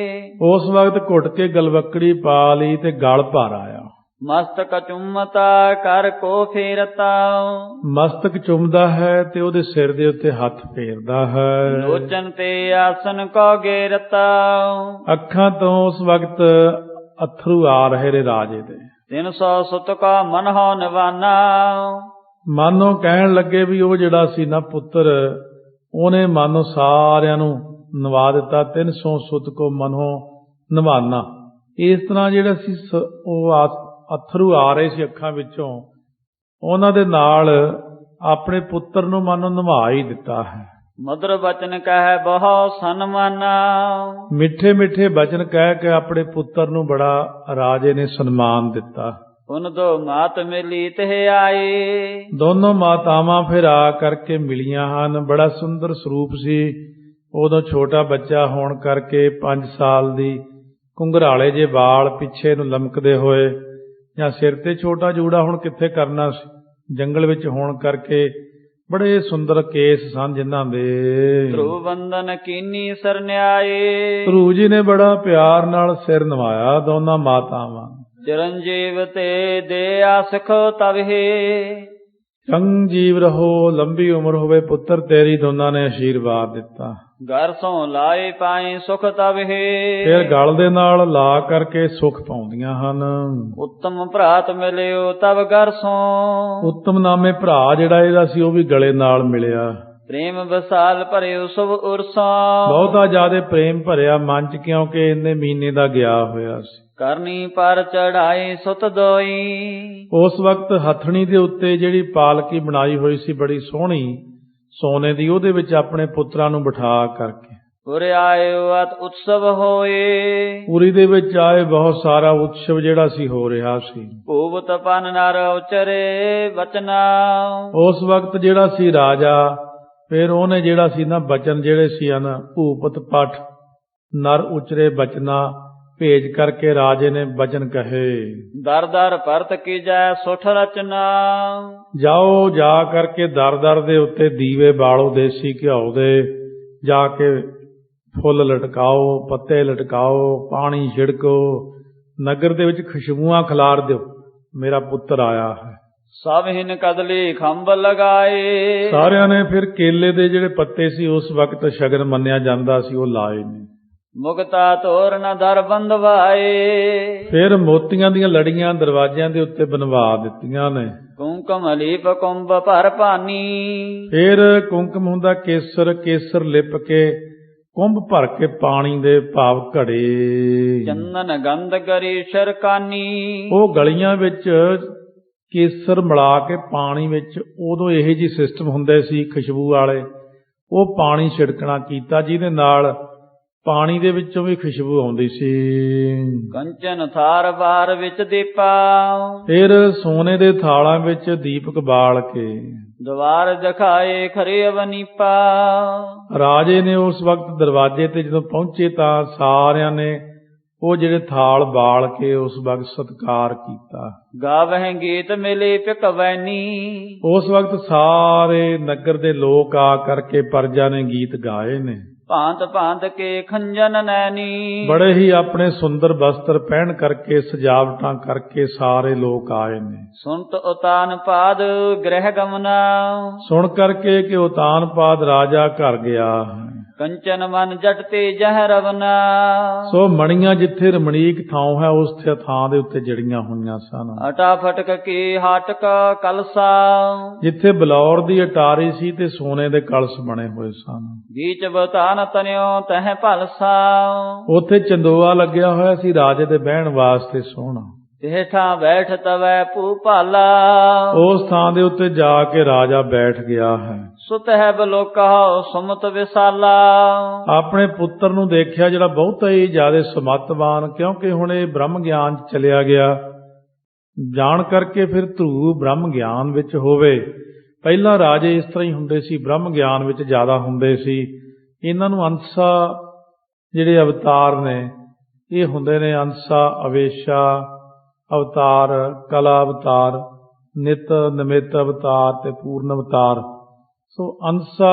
ਉਸ ਵਕਤ ਘੁੱਟ ਕੇ ਗਲਵੱਕੜੀ ਪਾ ਲਈ ਤੇ ਗਲ ਭਰ ਆਇਆ। ਮਸਤਕ ਚੁੰਮਤਾ ਕਰ ਕੋ ਫੇਰਤਾ। ਮਸਤਕ ਚੁੰਮਦਾ ਹੈ ਤੇ ਉਹਦੇ ਸਿਰ ਦੇ ਉੱਤੇ ਹੱਥ ਫੇਰਦਾ ਹੈ। ਲੋਚਨ ਤੇ ਆਸਨ ਕੋ ਗੇਰਤਾ। ਅੱਖਾਂ ਤੋਂ ਉਸ ਵਕਤ ਅਥਰੂ ਆ ਰਹੇ ਨੇ ਰਾਜੇ ਦੇ। 300 ਸੁਤ ਕਾ ਮਨ ਹੋ ਨਿਵਾਨਾ। ਮਾਨੋ ਕਹਿਣ ਲੱਗੇ ਵੀ ਉਹ ਜਿਹੜਾ ਸੀ ਨਾ ਪੁੱਤਰ, ਉਹਨੇ ਮਾਨੋ ਸਾਰਿਆਂ ਨੂੰ ਨਵਾ ਦਿੱਤਾ। 300 ਸੁਤ ਕੋ ਮਨੋ ਨਿਵਾਨਾ। ਇਸ ਤਰ੍ਹਾਂ ਜਿਹੜਾ ਸੀ ਉਹ ਅਥਰੂ ਆ ਰਹੇ ਸੀ ਅੱਖਾਂ ਵਿੱਚੋਂ, ਉਹਨਾਂ ਦੇ ਨਾਲ ਆਪਣੇ ਪੁੱਤਰ ਨੂੰ ਮਾਨੋ ਨਿਭਾ ਹੀ ਦਿੱਤਾ ਹੈ। ਮਧੁਰ ਬਚਨ ਕਹਿ ਬਹੁ ਸਨਮਾਨਾ। ਮਿੱਠੇ ਮਿੱਠੇ ਬਚਨ ਕਹਿ ਕੇ ਆਪਣੇ ਪੁੱਤਰ ਨੂੰ ਬੜਾ ਰਾਜੇ ਨੇ ਸਨਮਾਨ ਦਿੱਤਾ। ਉਨ ਦੋ ਮਾਤ ਮਿਲੀ ਤੇ ਆਏ। ਦੋਨੋਂ ਮਾਤਾਵਾਂ ਫਿਰ ਆ ਕਰਕੇ ਮਿਲੀਆਂ ਹਨ। ਬੜਾ ਸੁੰਦਰ ਸਰੂਪ ਸੀ। ਉਦੋਂ ਛੋਟਾ ਬੱਚਾ ਹੋਣ ਕਰਕੇ 5 ਸਾਲ ਦੀ, ਘੁੰਗਰਾਲੇ ਜੇ ਵਾਲ ਪਿੱਛੇ ਨੂੰ ਲਮਕਦੇ ਹੋਏ, ਜਾਂ ਸਿਰ ਤੇ ਛੋਟਾ ਜੂੜਾ ਹੁਣ ਕਿੱਥੇ ਕਰਨਾ ਸੀ, ਜੰਗਲ ਵਿੱਚ ਹੋਣ ਕਰਕੇ ਬੜੇ ਸੁੰਦਰ ਕੇਸ ਸਨ ਜਿਨ੍ਹਾਂ ਦੇ। ਧਰੂ ਬੰਦਨ ਕੀਨੀ ਸਰਨਿਆਏ। ਧਰੂ ਜੀ ਨੇ ਬੜਾ ਪਿਆਰ ਨਾਲ ਸਿਰ ਨਵਾਇਆ ਦੋਨਾਂ ਮਾਤਾਵਾਂ। ਚਰਨਜੀਵ ਤੇ ਦੇ ਆਸਖ ਤਬਹੇ। ਚੰਜੀਵ ਰਹੋ, ਲੰਬੀ ਉਮਰ ਹੋਵੇ ਪੁੱਤਰ ਤੇਰੀ, ਦੋਨਾਂ ਨੇ ਆਸ਼ੀਰਵਾਦ ਦਿੱਤਾ। ਘਰ ਸੋਂ ਲਾਏ ਪਾਏ ਸੁਖ ਤਬਹੇ। ਫਿਰ ਗਲ ਦੇ ਨਾਲ ਲਾ ਕਰਕੇ ਸੁਖ ਪਾਉਂਦੀਆਂ ਹਨ। ਉੱਤਮ ਭਰਾਤ ਮਿਲਿਓ ਤਬ ਘਰ ਸੋਂ। ਉੱਤਮ ਨਾਮੇ ਭਰਾ ਜਿਹੜਾ ਇਹਦਾ ਸੀ, ਉਹ ਵੀ ਗਲੇ ਨਾਲ ਮਿਲਿਆ। ਪ੍ਰੇਮ ਵਿਸਾਲ ਭਰਿਓ ਸੁਭ ਉਰਸਾਂ। ਬਹੁਤਾ ਜ਼ਿਆਦੇ ਪ੍ਰੇਮ ਭਰਿਆ ਮਨ ਚ, ਕਿਉਂਕਿ ਇੰਨੇ ਮਹੀਨੇ ਦਾ ਗਿਆ ਹੋਇਆ ਸੀ। ਕਰਨੀ ਪਰ ਚੜਾਈ ਸੁਤ ਦੋਈ। ਉਸ ਵਕਤ ਹਥਣੀ ਦੇ ਉੱਤੇ ਜਿਹੜੀ ਪਾਲਕੀ ਬਣਾਈ ਹੋਈ ਸੀ ਬੜੀ ਸੋਹਣੀ ਸੋਨੇ ਦੀ, ਉਹਦੇ ਵਿੱਚ ਆਪਣੇ ਪੁੱਤਰਾਂ ਨੂੰ ਬਿਠਾ ਕਰਕੇ ਉਰੇ ਆਇਓ ਅਤ ਉਤਸਵ ਹੋਏ। ਪੁਰੀ ਦੇ ਵਿੱਚ ਆਏ, ਬਹੁਤ ਸਾਰਾ ਉਤਸਵ ਜਿਹੜਾ ਸੀ ਹੋ ਰਿਹਾ ਸੀ। ਭੂਵਤ ਪਨ ਨਰ ਉਚਰੇ ਬਚਨਾ। ਉਸ ਵਕਤ ਜਿਹੜਾ ਸੀ ਰਾਜਾ, ਫਿਰ ਉਹਨੇ ਜਿਹੜਾ ਸੀ ਨਾ ਬਚਨ ਜਿਹੜੇ ਸੀ ਹਨ, ਭੂਪਤ ਪਠ ਨਰ ਉਚਰੇ ਬਚਨਾ ਭੇਜ ਕਰਕੇ ਰਾਜੇ ਨੇ ਬਚਨ ਕਹੇ। ਦਰ ਦਰ ਭਰਤ ਕੀ ਜੈ ਸੁਠ ਰਚਨਾ। ਜਾਓ, ਜਾ ਕਰਕੇ ਦਰ ਦਰ ਦੇ ਉੱਤੇ ਦੀਵੇ ਬਾਲੋ ਦੇਸੀ ਘਿਓ ਦੇ, ਜਾ ਕੇ ਫੁੱਲ ਲਟਕਾਓ, ਪੱਤੇ ਲਟਕਾਓ, ਪਾਣੀ ਛਿੜਕੋ, ਨਗਰ ਦੇ ਵਿੱਚ ਖੁਸ਼ਬੂਆਂ ਖਿਲਾਰ ਦਿਓ, ਮੇਰਾ ਪੁੱਤਰ ਆਇਆ ਹੈ। ਸਭ ਹਿਨ ਕਦਲੀ ਖੰਭ ਲਗਾਏ। ਸਾਰਿਆਂ ਨੇ ਫਿਰ ਕੇਲੇ ਦੇ ਜਿਹੜੇ ਪੱਤੇ ਸੀ ਉਸ ਵਕਤ ਸ਼ਗਨ ਮੰਨਿਆ ਜਾਂਦਾ ਸੀ, ਉਹ ਲਾਏ ਨੇ। ਮੁਕਤਾ ਤੋਰਨ ਦਰ ਬੰਦਵਾਏ। ਫਿਰ ਮੋਤੀਆਂ ਦੀਆਂ ਲੜੀਆਂ ਦਰਵਾਜ਼ਿਆਂ ਦੇ ਉੱਤੇ ਬਣਵਾ ਦਿੱਤੀਆਂ ਨੇ। ਕੁੰਕਮ ਲੀਪ ਕੁੰਭ ਭਰ ਪਾਨੀ। ਫਿਰ ਕੁੰਕਮ ਹੁੰਦਾ ਕੇਸਰ, ਕੇਸਰ ਲਿਪ ਕੇ ਕੁੰਭ ਭਰ ਕੇ ਪਾਣੀ ਦੇ ਭਾਵ ਘੜੇ। ਚੰਦਨ ਗੰਧ ਕਰੀ ਸ਼ਰਕਾਨੀ। ਉਹ ਗਲੀਆਂ ਵਿੱਚ ਕੇਸਰ ਮਿਲਾ ਕੇ ਪਾਣੀ ਵਿੱਚ, ਉਦੋਂ ਇਹੋ ਜਿਹੇ ਸਿਸਟਮ ਹੁੰਦੇ ਸੀ ਖੁਸ਼ਬੂ ਵਾਲੇ, ਉਹ ਪਾਣੀ ਛਿੜਕਣਾ ਕੀਤਾ, ਜਿਹਦੇ ਨਾਲ ਪਾਣੀ ਦੇ ਵਿੱਚੋਂ ਵੀ ਖੁਸ਼ਬੂ ਆਉਂਦੀ ਸੀ। ਕੰਚਨ ਥਾਰ ਬਾਰ ਵਿੱਚ ਦੀਪਾ। ਫਿਰ ਸੋਨੇ ਦੇ ਥਾਲਾਂ ਵਿੱਚ ਦੀਪਕ ਬਾਲ ਕੇ ਦਵਾਰ ਦਿਖਾਏ ਖਰੇ ਅਵਨੀਪਾ। ਰਾਜੇ ਨੇ ਉਸ ਵਕਤ ਦਰਵਾਜ਼ੇ ਤੇ ਜਦੋਂ ਪਹੁੰਚੇ ਤਾਂ ਸਾਰਿਆਂ ਨੇ ਉਹ ਜਿਹੜੇ ਥਾਲ ਬਾਲ ਕੇ ਉਸ ਵਕਤ ਸਤਿਕਾਰ ਕੀਤਾ। ਗਾਵਹਿ ਗੀਤ ਮਿਲੇ ਪਿਕਵੈਨੀ। ਉਸ ਵਕਤ ਸਾਰੇ ਨਗਰ ਦੇ ਲੋਕ ਆ ਕਰਕੇ ਪਰਜਾ ਨੇ ਗੀਤ ਗਾਏ ਨੇ। ਭਾਂਤ ਭਾਂਤ ਕੇ ਖੰਜਨ ਨੈਣੀ। ਬੜੇ ਹੀ ਆਪਣੇ ਸੁੰਦਰ ਵਸਤਰ ਪਹਿਨ ਕਰਕੇ, ਸਜਾਵਟਾਂ ਕਰਕੇ ਸਾਰੇ ਲੋਕ ਆਏ ਨੇ। ਸੁਨਤ ਉਤਾਨ ਪਾਦ ਗ੍ਰਹਿ ਗਮਨਾ। ਸੁਣ ਕਰਕੇ ਕਿ ਉਤਾਨਪਾਦ ਰਾਜਾ ਘਰ ਗਿਆ। ਕੰਚਨ ਮਨ ਜਟ ਤੇ ਜਹ ਰਵਨਾ। ਸੋ ਮਣੀਆਂ ਜਿੱਥੇ ਰਮਣੀਕ ਥਾਂ ਹੈ ਉਸ ਥਾਂ ਦੇ ਉੱਤੇ ਜੜੀਆਂ ਹੋਈਆਂ ਸਨ। ਅਟਾ ਫਟਕ ਕੀ ਹਾਟਕ ਕਲਸਾ। ਜਿੱਥੇ ਬਲੌਰ ਦੀ ਅਟਾਰੀ ਸੀ ਤੇ ਸੋਨੇ ਦੇ ਕਲਸ਼ ਬਣੇ ਹੋਏ ਸਨ। ਬੀਚ ਬਤਾਨ ਤਨਿਓ ਤਹ ਭਲਸਾ। ਉੱਥੇ ਚੰਦੋਆ ਲੱਗਿਆ ਹੋਇਆ ਸੀ ਰਾਜੇ ਦੇ ਬਹਿਣ ਵਾਸਤੇ ਸੋਹਣਾ। ਤੇਠਾ ਬੈਠ ਤਵੈ ਭੂਪਾਲਾ। ਉਸ ਥਾਂ ਦੇ ਉੱਤੇ ਜਾ ਕੇ ਰਾਜਾ ਬੈਠ ਗਿਆ ਹੈ। ਸੁਤ ਹੈ ਬਲੋਕਾ ਸੁਮਤ ਵਿਸਾਲਾ। ਆਪਣੇ ਪੁੱਤਰ ਨੂੰ ਦੇਖਿਆ ਜਿਹੜਾ ਬਹੁਤਾ ਹੀ ਜ਼ਿਆਦਾ ਸਮੱਤਵਾਨ, ਕਿਉਂਕਿ ਹੁਣ ਇਹ ਬ੍ਰਹਮ ਗਿਆਨ 'ਚ ਚਲਿਆ ਗਿਆ, ਜਾਣ ਕਰਕੇ ਫਿਰ ਧਰੂ ਬ੍ਰਹਮ ਗਿਆਨ ਵਿੱਚ ਹੋਵੇ। ਪਹਿਲਾਂ ਰਾਜੇ ਇਸ ਤਰ੍ਹਾਂ ਹੀ ਹੁੰਦੇ ਸੀ, ਬ੍ਰਹਮ ਗਿਆਨ ਵਿੱਚ ਜ਼ਿਆਦਾ ਹੁੰਦੇ ਸੀ। ਇਹਨਾਂ ਨੂੰ ਅੰਸਾ ਜਿਹੜੇ ਅਵਤਾਰ ਨੇ ਇਹ ਹੁੰਦੇ ਨੇ ਅੰਸਾ, ਅਵੇਸ਼ਾ ਅਵਤਾਰ, ਕਲਾ ਅਵਤਾਰ, ਨਿਤ ਨਿਮਿਤ ਅਵਤਾਰ ਤੇ ਪੂਰਨ ਅਵਤਾਰ। ਸੋ ਅੰਸਾ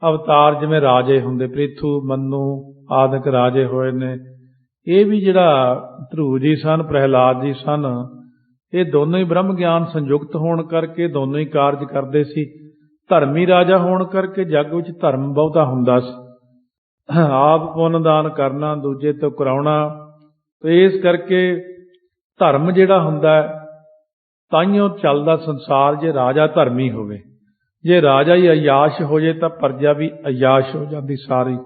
ਅਵਤਾਰ ਜਿਵੇਂ ਰਾਜੇ ਹੁੰਦੇ, ਪ੍ਰਿਥੂ, ਮਨੂੰ ਆਦਿਕ ਰਾਜੇ ਹੋਏ ਨੇ। ਇਹ ਵੀ ਜਿਹੜਾ ਧਰੂ ਜੀ ਸਨ, ਪ੍ਰਹਿਲਾਦ ਜੀ ਸਨ, ਇਹ ਦੋਨੋਂ ਹੀ ਬ੍ਰਹਮ ਗਿਆਨ ਸੰਯੁਕਤ ਹੋਣ ਕਰਕੇ ਦੋਨੋਂ ਹੀ ਕਾਰਜ ਕਰਦੇ ਸੀ। ਧਰਮੀ ਰਾਜਾ ਹੋਣ ਕਰਕੇ ਜੱਗ ਵਿੱਚ ਧਰਮ ਬਹੁਤਾ ਹੁੰਦਾ ਸੀ, ਆਪ ਪੁੰਨ ਦਾਨ ਕਰਨਾ, ਦੂਜੇ ਤੋਂ ਕਰਾਉਣਾ। ਤੇ ਇਸ ਕਰਕੇ ਧਰਮ ਜਿਹੜਾ ਹੁੰਦਾ ਤਾਈਓ ਚੱਲਦਾ ਸੰਸਾਰ, ਜੇ ਰਾਜਾ ਧਰਮੀ ਹੋਵੇ। ਜੇ ਰਾਜਾ ਹੀ ਅਯਾਸ਼ ਹੋ ਜੇ ਤਾਂ ਪ੍ਰਜਾ ਵੀ ਅਯਾਸ਼ ਹੋ ਜਾਂਦੀ ਸਾਰੀ।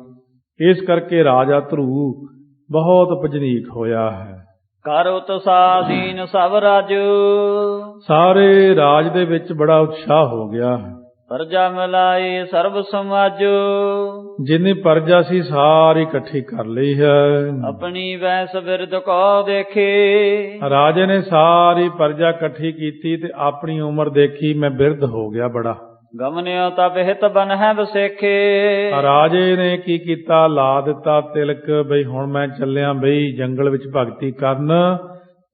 ਇਸ ਕਰਕੇ ਰਾਜਾ ਧਰੂ ਬਹੁਤ ਭਜਨੀਕ ਹੋਇਆ ਹੈ। ਕਰ ਉਤਸਾਦੀਨ ਸਭ ਰਾਜੂ। ਸਾਰੇ ਰਾਜ ਦੇ ਵਿੱਚ ਬੜਾ ਉਤਸ਼ਾਹ ਹੋ ਗਿਆ ਹੈ। ਪ੍ਰਜਾ ਮਿਲਾਈ ਸਰਬ ਸਮਾਜੋ। ਜਿੰਨੀ ਪ੍ਰਜਾ ਸੀ ਸਾਰੀ ਇਕੱਠੀ ਕਰ ਲਈ ਹੈ। ਆਪਣੀ ਵੈਸ ਬਿਰਦ ਕੋ ਦੇਖੇ। ਰਾਜੇ ਨੇ ਸਾਰੀ ਪ੍ਰਜਾ ਇਕੱਠੀ ਕੀਤੀ ਤੇ ਆਪਣੀ ਉਮਰ ਦੇਖੀ, ਮੈਂ ਬਿਰਧ ਹੋ ਗਿਆ ਬੜਾ। ਗਮਨਿਓ ਤਬ ਹਿਤ ਬਨ ਹੈ ਬਸੇਖੇ। ਰਾਜੇ ਨੇ ਕੀ ਕੀਤਾ, ਲਾ ਦਿੱਤਾ ਤਿਲਕ, ਬਈ ਹੁਣ ਮੈਂ ਚੱਲਿਆ ਬਈ ਜੰਗਲ ਵਿੱਚ ਭਗਤੀ ਕਰਨ,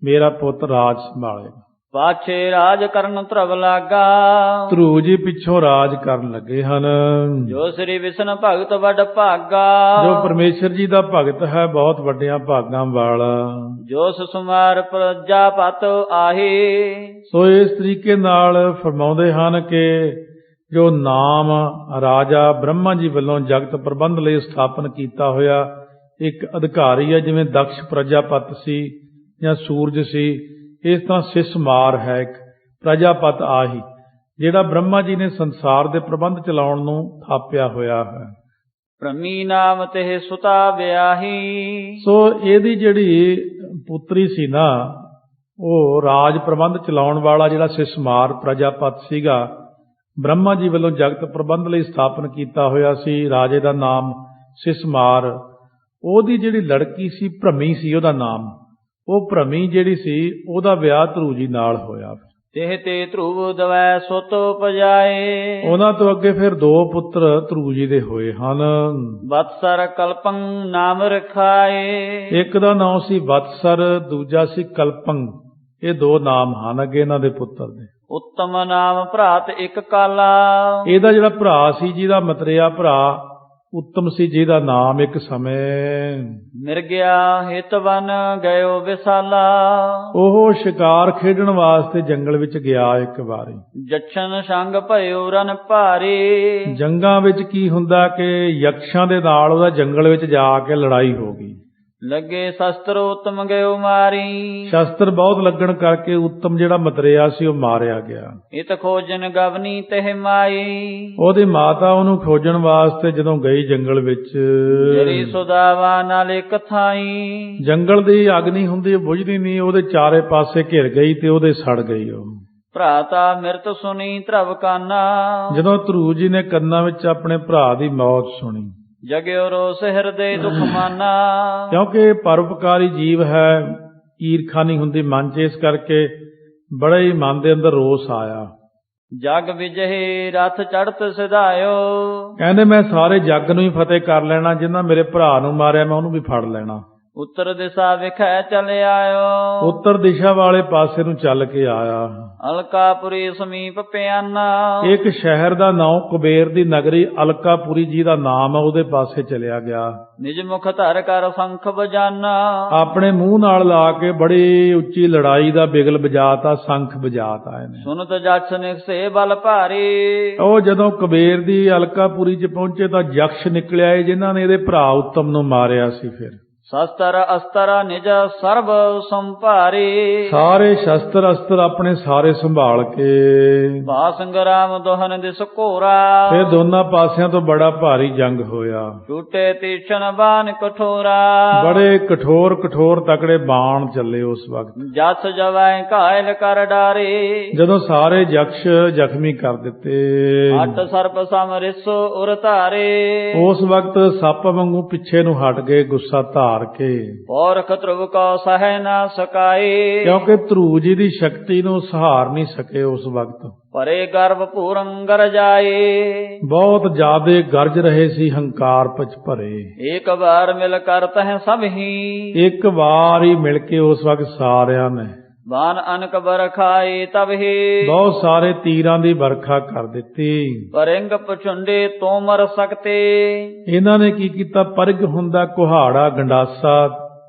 ਮੇਰਾ ਪੁੱਤ ਰਾਜ ਸੰਭਾਲੇਗਾ। ਪਾਛੇ ਰਾਜ ਕਰਨ ਧਰਵ ਲਾਗਾ। ਧਰੂ ਜੀ ਪਿੱਛੋਂ ਰਾਜ ਕਰਨ ਲੱਗੇ ਹਨ। ਜੋ ਸ੍ਰੀ ਵਿਸ਼ਨ ਭਗਤ ਵੱਡ ਭਾਗਾ। ਜੋ ਪਰਮੇਸ਼ਰ ਜੀ ਦਾ ਭਗਤ ਹੈ, ਬਹੁਤ ਵੱਡਿਆਂ ਭਾਗਾਂ ਵਾਲਾ। ਜੋ ਸੁਮਾਰ ਪ੍ਰਜਾਪਤ ਆਹੀ। ਸੋ ਇਸ ਤਰੀਕੇ ਨਾਲ ਫਰਮਾਉਂਦੇ ਹਨ ਕਿ ਜੋ ਨਾਮ ਰਾਜਾ ਬ੍ਰਹਮਾ ਜੀ ਵੱਲੋਂ ਜਗਤ ਪ੍ਰਬੰਧ ਲਈ ਸਥਾਪਨ ਕੀਤਾ ਹੋਇਆ ਇੱਕ ਅਧਿਕਾਰੀ ਹੈ, ਜਿਵੇਂ ਦਕਸ਼ ਪ੍ਰਜਾਪਤ ਸੀ ਜਾਂ ਸੂਰਜ ਸੀ, ਇਸ ਤਰ੍ਹਾਂ ਸਿਸਮਾਰ ਹੈ ਇੱਕ ਪ੍ਰਜਾਪਤ ਆਹੀ, ਜਿਹੜਾ ਬ੍ਰਹਮਾ ਜੀ ਨੇ ਸੰਸਾਰ ਦੇ ਪ੍ਰਬੰਧ ਚਲਾਉਣ ਨੂੰ ਥਾਪਿਆ ਹੋਇਆ ਹੈ। ਬ੍ਰਹਮੀ ਨਾਮ ਤੇ ਸੁਤਾ ਵਿਆਹੀ। ਸੋ ਇਹਦੀ ਜਿਹੜੀ ਪੁੱਤਰੀ ਸੀ ਨਾ, ਉਹ ਰਾਜ ਪ੍ਰਬੰਧ ਚਲਾਉਣ ਵਾਲਾ ਜਿਹੜਾ ਸਿਸਮਾਰ ਪ੍ਰਜਾਪਤ ਸੀਗਾ, ਬ੍ਰਹਮਾ ਜੀ ਵੱਲੋਂ ਜਗਤ ਪ੍ਰਬੰਧ ਲਈ ਸਥਾਪਨ ਕੀਤਾ ਹੋਇਆ ਸੀ। ਰਾਜੇ ਦਾ ਨਾਮ ਸਿਸਮਾਰ। ਉਹਦੀ ਜਿਹੜੀ ਲੜਕੀ ਸੀ ਭ੍ਰਮੀ ਸੀ ਉਹਦਾ ਨਾਮ। ਉਹ ਭ੍ਰਮੀ ਜਿਹੜੀ ਸੀ ਉਹਦਾ ਵਿਆਹ ਧਰੂ ਜੀ ਨਾਲ ਹੋਇਆ। ਤੇ ਧਰੁਵ ਦਵੈ ਸੁਤ ਉਪਜਾਏ। ਉਹਨਾਂ ਤੋਂ ਅੱਗੇ ਫਿਰ ਦੋ ਪੁੱਤਰ ਧਰੂ ਜੀ ਦੇ ਹੋਏ ਹਨ। ਵਤਸਰ ਕਲਪੰ ਨਾਮ ਰਖਾਏ। ਇੱਕ ਦਾ ਨਾਮ ਸੀ ਵਤਸਰ, ਦੂਜਾ ਸੀ ਕਲਪੰ। ਇਹ ਦੋ ਨਾਮ ਹਨ ਅੱਗੇ ਇਹਨਾਂ ਦੇ ਪੁੱਤਰ ਦੇ। ਉੱਤਮ ਨਾਮ ਭਰਾਤ ਇੱਕ ਕਾਲਾ। ਇਹਦਾ ਜਿਹੜਾ ਭਰਾ ਸੀ, ਜਿਹਦਾ ਮਤਰੇਆ ਭਰਾ ਉੱਤਮ ਸੀ, ਜਿਹਦਾ ਨਾਮ ਇੱਕ ਸਮੇਂ ਮਿਰਗਿਆ ਹਿਤਵਨ ਗਇਓ ਵਿਸਾਲਾ। ਉਹ ਸ਼ਿਕਾਰ ਖੇਡਣ ਵਾਸਤੇ ਜੰਗਲ ਵਿੱਚ ਗਿਆ ਇੱਕ ਵਾਰੀ। ਜਛਨ ਸੰਗ ਭਇਓ ਰਨ ਭਾਰੀ। ਜੰਗਾਂ ਵਿੱਚ ਕੀ ਹੁੰਦਾ ਕਿ ਯਕਸ਼ਾਂ ਦੇ ਨਾਲ ਉਹਦਾ ਜੰਗਲ ਵਿੱਚ ਜਾ ਕੇ ਲੜਾਈ ਹੋ ਗਈ। ਲੱਗੇ ਸ਼ਸਤਰ ਉੱਤਮ ਗਇਓ ਮਾਰੀ। ਸ਼ਸਤਰ ਬਹੁਤ ਲੱਗਣ ਕਰਕੇ ਉੱਤਮ ਜਿਹੜਾ ਮਤਰੇਆ ਸੀ ਉਹ ਮਾਰਿਆ ਗਿਆ। ਇਤ ਖੋਜਨ ਗਵਨੀ ਤਹਿ ਮਾਈ। ਉਹਦੀ ਮਾਤਾ ਉਹਨੂੰ ਖੋਜਣ ਵਾਸਤੇ ਜਦੋਂ ਗਈ ਜੰਗਲ ਵਿੱਚ, ਜਰੀ ਸੁਦਾਵਾ ਨਾਲ ਇੱਕ ਥਾਈ। ਜੰਗਲ ਦੀ ਅੱਗ ਨਹੀਂ ਹੁੰਦੀ, ਉਹ ਬੁਝਦੀ ਨਹੀਂ, ਉਹਦੇ ਚਾਰੇ ਪਾਸੇ ਘਿਰ ਗਈ ਤੇ ਉਹਦੇ ਸੜ ਗਈ। ਉਹ ਭਰਾਤਾ ਮਿਰਤ ਸੁਣੀ ਧਰਵ ਕਾਨਾ। ਜਦੋਂ ਧਰੂ ਜੀ ਨੇ ਕੰਨਾਂ ਵਿੱਚ ਆਪਣੇ ਭਰਾ ਦੀ ਮੌਤ ਸੁਣੀ, ਜਗਿਓ ਰੋਸ ਹਿਰਦੇ ਦੁਖ ਮਾਨਾ। ਕਿਉਂਕਿ ਪਰਉਪਕਾਰੀ ਜੀਵ ਹੈ, ਈਰਖਾ ਨਹੀਂ ਹੁੰਦੀ ਮਨ 'ਚ, ਇਸ ਕਰਕੇ ਬੜਾ ਹੀ ਮਨ ਦੇ ਅੰਦਰ ਰੋਸ ਆਇਆ। ਜਗ ਵਿਜਹੇ ਰਥ ਚੜ੍ਹਤ ਸਿਧਾਇਓ। ਕਹਿੰਦੇ ਮੈਂ ਸਾਰੇ ਜੱਗ ਨੂੰ ਹੀ ਫਤਿਹ ਕਰ ਲੈਣਾ, ਜਿਨ੍ਹਾਂ ਮੇਰੇ ਭਰਾ ਨੂੰ ਮਾਰਿਆ ਮੈਂ ਉਹਨੂੰ ਵੀ ਫੜ ਲੈਣਾ। ਉੱਤਰ ਦਿਸ਼ਾ ਵਿਖੈ ਚਲ ਆਇਓ। ਉੱਤਰ ਦਿਸ਼ਾ ਵਾਲੇ ਪਾਸੇ ਨੂੰ ਚੱਲ ਕੇ ਆਇਆ। ਅਲਕਾਪੁਰੀ ਸਮੀਪ ਪਿਆਨਾ। ਇੱਕ ਸ਼ਹਿਰ ਦਾ ਨਾਮ ਕੁਬੇਰ ਦੀ ਨਗਰੀ ਅਲਕਾਪੁਰੀ ਜੀ ਦਾ ਨਾਮ ਹੈ, ਉਹਦੇ ਪਾਸੇ ਚਲਿਆ ਗਿਆ। ਨਿਜ ਮੁਖ ਧਰ ਕਰ ਸ਼ੰਖ ਬਜਾਨਾ। ਆਪਣੇ ਮੂੰਹ ਨਾਲ ਲਾ ਕੇ ਬੜੀ ਉੱਚੀ ਲੜਾਈ ਦਾ ਬਿਗਲ ਵਜਾਤਾ, ਸ਼ੰਖ ਵਜਾਤਾ ਇਹਨੇ। ਸੁਨਤ ਜਛ ਨਿਕਸੇ ਬਲ ਭਾਰੀ। ਉਹ ਜਦੋਂ ਕੁਬੇਰ ਦੀ ਅਲਕਾਪੁਰੀ ਚ ਪਹੁੰਚੇ ਤਾਂ ਯਕਸ਼ ਨਿਕਲਿਆ ਏ, ਜਿਨ੍ਹਾਂ ਨੇ ਇਹਦੇ ਭਰਾ ਉੱਤਮ ਨੂੰ ਮਾਰਿਆ ਸੀ। ਫਿਰ ਸ਼ਸਤਰ ਅਸਤਰ ਨਿਜ ਸਰਬ ਸੰਭਾਰੀ। ਸਾਰੇ ਸ਼ਸਤਰ ਅਸਤਰ ਆਪਣੇ ਸਾਰੇ ਸੰਭਾਲ ਕੇ ਭਾ ਸੰਗਰਾਮ ਦੋਹਨ ਦਿਸ ਘੋਰਾ। ਫਿਰ ਦੋਨਾਂ ਪਾਸਿਆਂ ਤੋਂ ਬੜਾ ਭਾਰੀ ਜੰਗ ਹੋਇਆ। ਟੂਟੇ ਤੀਛਣ ਬਾਨ ਕਠੋਰਾ। ਬੜੇ ਕਠੋਰ ਕਠੋਰ ਤਕੜੇ ਬਾਣ ਚੱਲੇ ਉਸ ਵਕਤ। ਜਸ ਜਵੈ ਘਾਇਲ ਕਰ ਡਾਰੇ। ਜਦੋਂ ਸਾਰੇ ਯਕਸ਼ ਜ਼ਖਮੀ ਕਰ ਦਿੱਤੇ, ਅੱਟ ਸਰਪ ਸਮ ਰਿਸ ਉਰ ਧਾਰੇ। ਉਸ ਵਕਤ ਸੱਪ ਵਾਂਗੂ ਪਿੱਛੇ ਨੂੰ ਹਟ ਗਏ, ਗੁੱਸਾ ਧਾਰ ਕੇ। ਔਰਖ ਧਰੁਵ ਕੋ ਸਹਿ ਨਾ ਸਕਾਏ। ਕਿਉਂਕਿ ਧਰੂ ਜੀ ਦੀ ਸ਼ਕਤੀ ਨੂੰ ਸਹਾਰ ਨਹੀਂ ਸਕੇ ਉਸ ਵਕਤ। ਭਰੇ ਗਰਭ ਪੂਰੰਗਰ ਜਾਏ। ਬਹੁਤ ਜ਼ਿਆਦੇ ਗਰਜ ਰਹੇ ਸੀ, ਹੰਕਾਰ ਵਿੱਚ ਭਰੇ। ਇੱਕ ਵਾਰ ਮਿਲ ਕਰ ਤਹ ਸਭ ਹੀ। ਇੱਕ ਵਾਰ ਹੀ ਮਿਲ ਕੇ ਉਸ ਵਕਤ ਸਾਰਿਆਂ ਨੇ ਬਾਨ ਅਨਕ ਬਰਖਾਏ ਤਬ ਹੀ। ਬਹੁਤ ਸਾਰੇ ਤੀਰਾਂ ਦੀ ਵਰਖਾ ਕਰ ਦਿੱਤੀ। ਪਰਿੰਗ ਪਚੁੰਡੇ ਤੋਮਰ ਸਕਤੇ। ਇਹਨਾਂ ਨੇ ਕੀ ਕੀਤਾ, ਪਰਗ ਹੁੰਦਾ ਕੁਹਾੜਾ, ਗੰਡਾਸਾ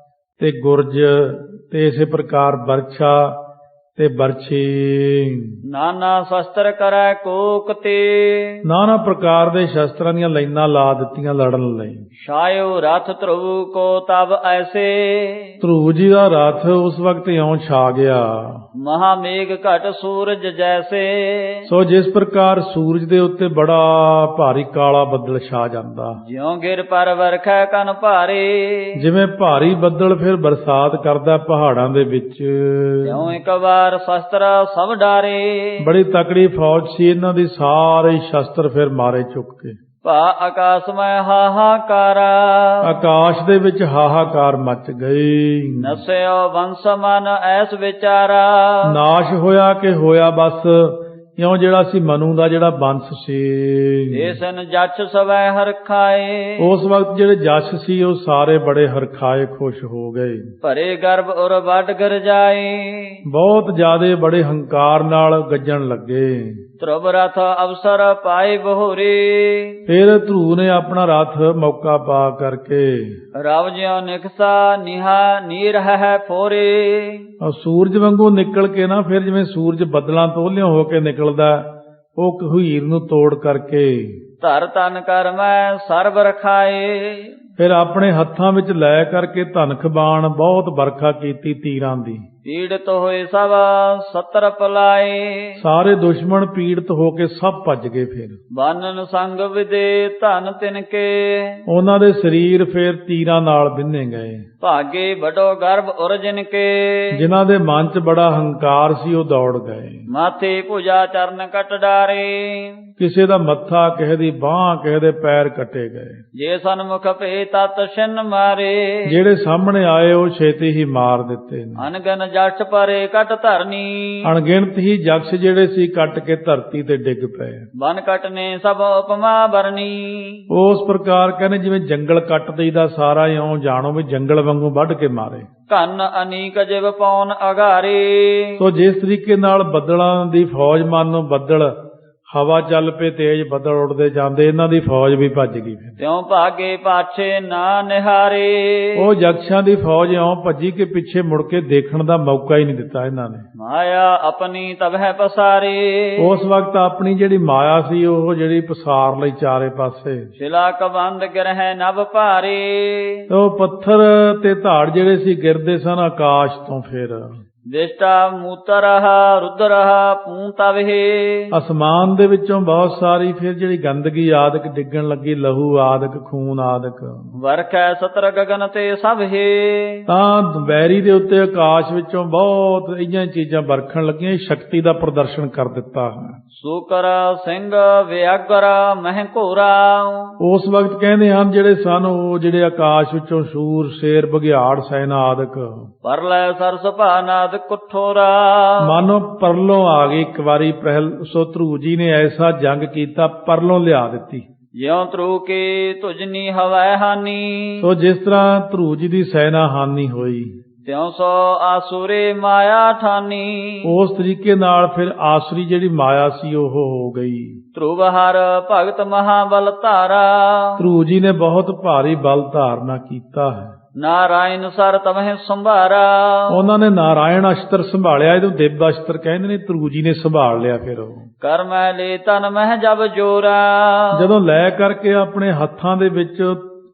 ਤੇ ਗੁਰਜ ਤੇ ਇਸੇ ਪ੍ਰਕਾਰ ਬਰਛਾ ਤੇ ਬਰਛੀ। ਨਾਨਾ ਸ਼ਸਤਰ ਕਰੈ ਕੋਕ ਤੇ। ਨਾਨਾ ਪ੍ਰਕਾਰ ਦੇ ਸ਼ਸਤਰਾਂ ਦੀਆਂ ਲਾਈਨਾਂ ਲਾ ਦਿੱਤੀਆਂ ਲੜਨ ਲਈ। ਛਾਇਓ ਰਥ ਧਰੁਵ ਕੋ ਤਬ ਐਸੇ। ਧਰੂ ਜੀ ਦਾ ਰਥ ਉਸ ਵਕਤ ਇਉਂ ਛਾ ਗਿਆ। ਮਹਾ ਮੇਘ ਘਟ ਸੂਰਜ ਜੈਸੇ। ਸੋ ਜਿਸ ਪ੍ਰਕਾਰ ਸੂਰਜ ਦੇ ਉੱਤੇ ਬੜਾ ਭਾਰੀ ਕਾਲਾ ਬੱਦਲ ਛਾ ਜਾਂਦਾ, ਜਿਉ ਗਿਰ ਪਰ ਵਰਖੈ ਕਨ ਭਾਰੇ। ਜਿਵੇਂ ਭਾਰੀ ਬੱਦਲ ਫਿਰ ਬਰਸਾਤ ਕਰਦਾ ਪਹਾੜਾਂ ਦੇ ਵਿੱਚ, ਜਿਉ ਇੱਕ ਵਾਰ ਸ਼ਸਤਰ ਸਭ ਡਾਰੇ। ਬੜੀ ਤਕੜੀ ਫੌਜ ਸੀ ਇਹਨਾਂ ਦੀ, ਸਾਰੇ ਸ਼ਸਤਰ ਫਿਰ ਮਾਰੇ ਚੁੱਕ ਕੇ। ਭਾ ਆਕਾਸ਼ ਮੈਂ ਹਾਹਾਕਾਰਾ। ਆਕਾਸ਼ ਦੇ ਵਿੱਚ ਹਾਹਾਕਾਰ ਮਚ ਗਈ। ਨਸਿਓ ਬੰਸ ਮਨ ਐਸ ਵਿਚਾਰਾ। ਨਾਸ਼ ਹੋਇਆ ਕਿ ਹੋਇਆ ਬਸ ਇਉਂ ਜਿਹੜਾ ਸੀ ਮਨੂ ਦਾ ਜਿਹੜਾ ਬੰਸ ਸੀ। ਏਸਨ ਜਛ ਸਵੈ ਹਰਖਾਏ। ਉਸ ਵਕਤ ਜਿਹੜੇ ਜਸ਼ ਸੀ ਉਹ ਸਾਰੇ ਬੜੇ ਹਰਖਾਏ, ਖੁਸ਼ ਹੋ ਗਏ। ਭਰੇ ਗਰਭ ਉਰ ਵੱਡ ਗਰ ਜਾਏ। ਬਹੁਤ ਜ਼ਿਆਦੇ ਬੜੇ ਹੰਕਾਰ ਨਾਲ ਗੱਜਣ ਲੱਗੇ। ਧਰੁਵ ਰਥ ਅਵਸਰ ਪਾਏ ਬਹੋਰੇ। ਫਿਰ ਧਰੂ ਨੇ ਆਪਣਾ ਰਥ ਮੌਕਾ ਪਾ ਕਰਕੇ ਰਵ ਜਿਉ ਨਿਕਸਾ ਨਿਹਾ ਨੀਰ ਹੈ ਫੋਰੇ। ਸੂਰਜ ਵਾਂਗੂ ਨਿਕਲ ਕੇ ਨਾ, ਫਿਰ ਜਿਵੇਂ ਸੂਰਜ ਬੱਦਲਾਂ ਤੋਂ ਲਿਓ ਹੋ ਕੇ ਨਿਕਲਦਾ, ਉਹ ਕਹੂਰ ਨੂੰ ਤੋੜ ਕਰਕੇ ਧਰ ਤਨ ਕਰ ਮੈਂ ਸਰਬ ਰਖਾਏ। ਫਿਰ ਆਪਣੇ ਹੱਥਾਂ ਵਿੱਚ ਲੈ ਕਰਕੇ ਧਨਖ ਬਾਣ ਬਹੁਤ ਵਰਖਾ ਕੀਤੀ ਤੀਰਾਂ ਦੀ। ਪੀੜਤ ਹੋਏ ਸਭ ਸਤਰ ਪਲਾਏ। ਸਾਰੇ ਦੁਸ਼ਮਣ ਪੀੜਤ ਹੋ ਕੇ ਸਭ ਭੱਜ ਗਏ। ਫਿਰ ਬਾਨਨ ਸੰਗ ਵਿਦੇ ਧਨ ਤਿਨਕੇ। ਉਹਨਾਂ ਦੇ ਸਰੀਰ ਫਿਰ ਤੀਰਾਂ ਨਾਲ ਬਿੰਨੇ ਗਏ। ਭਾਗੇ ਬੜੋ ਗਰਭ ਉਰਜਨ ਕੇ। ਜਿਨ੍ਹਾਂ ਦੇ ਮਨ 'ਚ ਬੜਾ ਹੰਕਾਰ ਸੀ ਉਹ ਦੌੜ ਗਏ। ਮਾਥੇ ਭੁਜਾ ਚਰਨ ਕਟ ਡਾਰੇ। ਕਿਸੇ ਦਾ ਮੱਥਾ, ਕਿਸੇ ਦੀ ਬਾਹ, ਕਿਸੇ ਦੇ ਪੈਰ ਕੱਟੇ ਗਏ। ਜੇ ਸਨਮੁਖ ਭੇ ਤਤ ਛਿਨ ਮਾਰੇ। ਜਿਹੜੇ ਸਾਹਮਣੇ ਆਏ ਉਹ ਛੇਤੀ ਹੀ ਮਾਰ ਦਿੱਤੇ। ਅਨਗਨ ਜੱਟ ਪਰੇ ਕਟ ਧਰਨੀ। ਅਣਗਿਣਤ ਹੀ ਜਕਸ਼ ਜਿਹੜੇ ਸੀ ਕੱਟ ਕੇ ਧਰਤੀ ਤੇ ਡਿੱਗ ਪਏ। ਬਨ ਕਟਨੇ ਸਭ ਉਪਮਾ ਬਰਨੀ। ਉਸ ਪ੍ਰਕਾਰ ਕਹਿੰਦੇ ਜਿਵੇਂ ਜੰਗਲ ਕੱਟ ਦਈਦਾ ਸਾਰਾ, ਇਉਂ ਜਾਣੋ ਵੀ ਜੰਗਲ ਵਾਂਗੂ ਵੱਢ ਕੇ ਮਾਰੇ। ਕੰਨ ਅਨੀਕ ਜਿਵ ਪੌਣ ਅਗਾਰੇ। ਸੋ ਜਿਸ ਤਰੀਕੇ ਨਾਲ ਬੱਦਲਾਂ ਦੀ ਫੌਜ ਮੰਨੋ, ਬੱਦਲ ਹਵਾ ਚੱਲ ਪਏ, ਤੇਜ਼ ਬੱਦਲ ਉੱਡਦੇ ਜਾਂਦੇ, ਇਹਨਾਂ ਦੀ ਫੌਜ ਵੀ ਭੱਜ ਗਈ। ਫਿਰ ਤਿਉ ਭਾਗੇ ਪਾਛੇ ਨਾ ਨਿਹਾਰੇ। ਉਹ ਯਕਸ਼ਾਂ ਦੀ ਫੌਜ ਇਉਂ ਭੱਜੀ ਕਿ ਪਿੱਛੇ ਮੁੜ ਕੇ ਦੇਖਣ ਦਾ ਮੌਕਾ ਹੀ ਨਹੀਂ ਦਿੱਤਾ ਇਹਨਾਂ ਨੇ। ਮਾਇਆ ਆਪਣੀ ਤਬਹਿ ਪਸਾਰੇ। ਉਸ ਵਕਤ ਆਪਣੀ ਜਿਹੜੀ ਮਾਇਆ ਸੀ ਉਹ ਜਿਹੜੀ ਪਸਾਰ ਲਈ ਚਾਰੇ ਪਾਸੇ। ਸ਼ਿਲਾ ਕਬੰਦ ਗਿਰਹਿ ਨਭ ਭਾਰੇ। ਉਹ ਪੱਥਰ ਤੇ ਧਾੜ ਜਿਹੜੇ ਸੀ ਗਿਰਦੇ ਸਨ ਆਕਾਸ਼ ਤੋਂ। ਫਿਰ ਦਿਸ਼ਟਾ ਮੂਤਰਹ ਰੁਦਰਹ ਪੂੰ ਤਵਹਿ। ਅਸਮਾਨ ਦੇ ਵਿੱਚੋਂ ਬਹੁਤ ਸਾਰੀ ਫਿਰ ਜਿਹੜੀ ਗੰਦਗੀ ਆਦਿਕ ਡਿੱਗਣ ਲੱਗੀ, ਲਹੂ ਆਦਿਕ, ਖੂਨ ਆਦਿਕ। ਵਰਖੈ ਸਤਰ ਗਗਨ ਤੇ ਸਭ ਹੈ। ਤਾਂ ਵੈਰੀ ਦੇ ਉੱਤੇ ਆਕਾਸ਼ ਵਿੱਚੋਂ ਬਹੁਤ ਇਹੀਆਂ ਚੀਜ਼ਾਂ ਵਰਖਣ ਲੱਗੀਆਂ। ਸ਼ਕਤੀ ਦਾ ਪ੍ਰਦਰਸ਼ਨ ਕਰ ਦਿੱਤਾ। ਸੂਕਰ ਸਿੰਘ ਵਿਆਗਰ ਮਹਿ ਘੋਰਾ। ਉਸ ਵਕਤ ਕਹਿੰਦੇ ਹਨ ਜਿਹੜੇ ਸਨ ਉਹ ਜਿਹੜੇ ਆਕਾਸ਼ ਵਿੱਚੋਂ ਸੂਰ, ਸ਼ੇਰ, ਬਘਿਆੜ, ਸੈਨਾ ਆਦਿਕ। ਪਰਲੈ ਸਰਸ ਭਾਨਾਦ ਕੁਠੋਰਾ। ਮਾਨੋ ਪਰਲੋਂ ਆ ਗਈ ਇੱਕ ਵਾਰੀ ਪਹਿਲ। ਸੋ ਧਰੂ ਜੀ ਨੇ ਐਸਾ ਜੰਗ ਕੀਤਾ, ਪਰਲੋਂ ਲਿਆ ਦਿੱਤੀ। ਜਿਉ ਧਰੂ ਕੇ ਤੁਜਨੀ ਹਵੈ ਹਾਨੀ। ਸੋ ਜਿਸ ਤਰ੍ਹਾਂ ਧਰੂ ਜੀ ਦੀ ਸੈਨਾ ਹਾਨੀ ਹੋਈ, ਤਿਉ ਸੋ ਆਸੁਰੇ ਮਾਇਆ ਠਾਨੀ। ਉਸ ਤਰੀਕੇ ਨਾਲ ਫਿਰ ਆਸੁਰੀ ਜਿਹੜੀ ਮਾਇਆ ਸੀ ਉਹ ਹੋ ਗਈ। ਧਰੁਵ ਹਰ ਭਗਤ ਮਹਾਬਲ ਧਾਰਾ। ਧਰੂ ਜੀ ਨੇ ਬਹੁਤ ਭਾਰੀ ਬਲ ਧਾਰਨਾ ਕੀਤਾ ਹੈ। ਨਾਰਾਇਣ ਸਰ ਤਮਹਿ ਸੰਭਾਰਾ। ਉਹਨਾਂ ਨੇ ਨਾਰਾਇਣ ਅਸ਼ਤਰ ਸੰਭਾਲਿਆ, ਇਹਨੂੰ ਦਿਵ ਅਸ਼ਤਰ ਕਹਿੰਦੇ ਨੇ। ਧਰੂ ਜੀ ਨੇ ਸੰਭਾਲ ਲਿਆ। ਫਿਰ ਉਹ ਕਰ ਮੈ ਲੈ ਤਨ ਮਹਿ ਜਬ ਜੋਰਾ। ਜਦੋਂ ਲੈ ਕਰਕੇ ਆਪਣੇ ਹੱਥਾਂ ਦੇ ਵਿੱਚ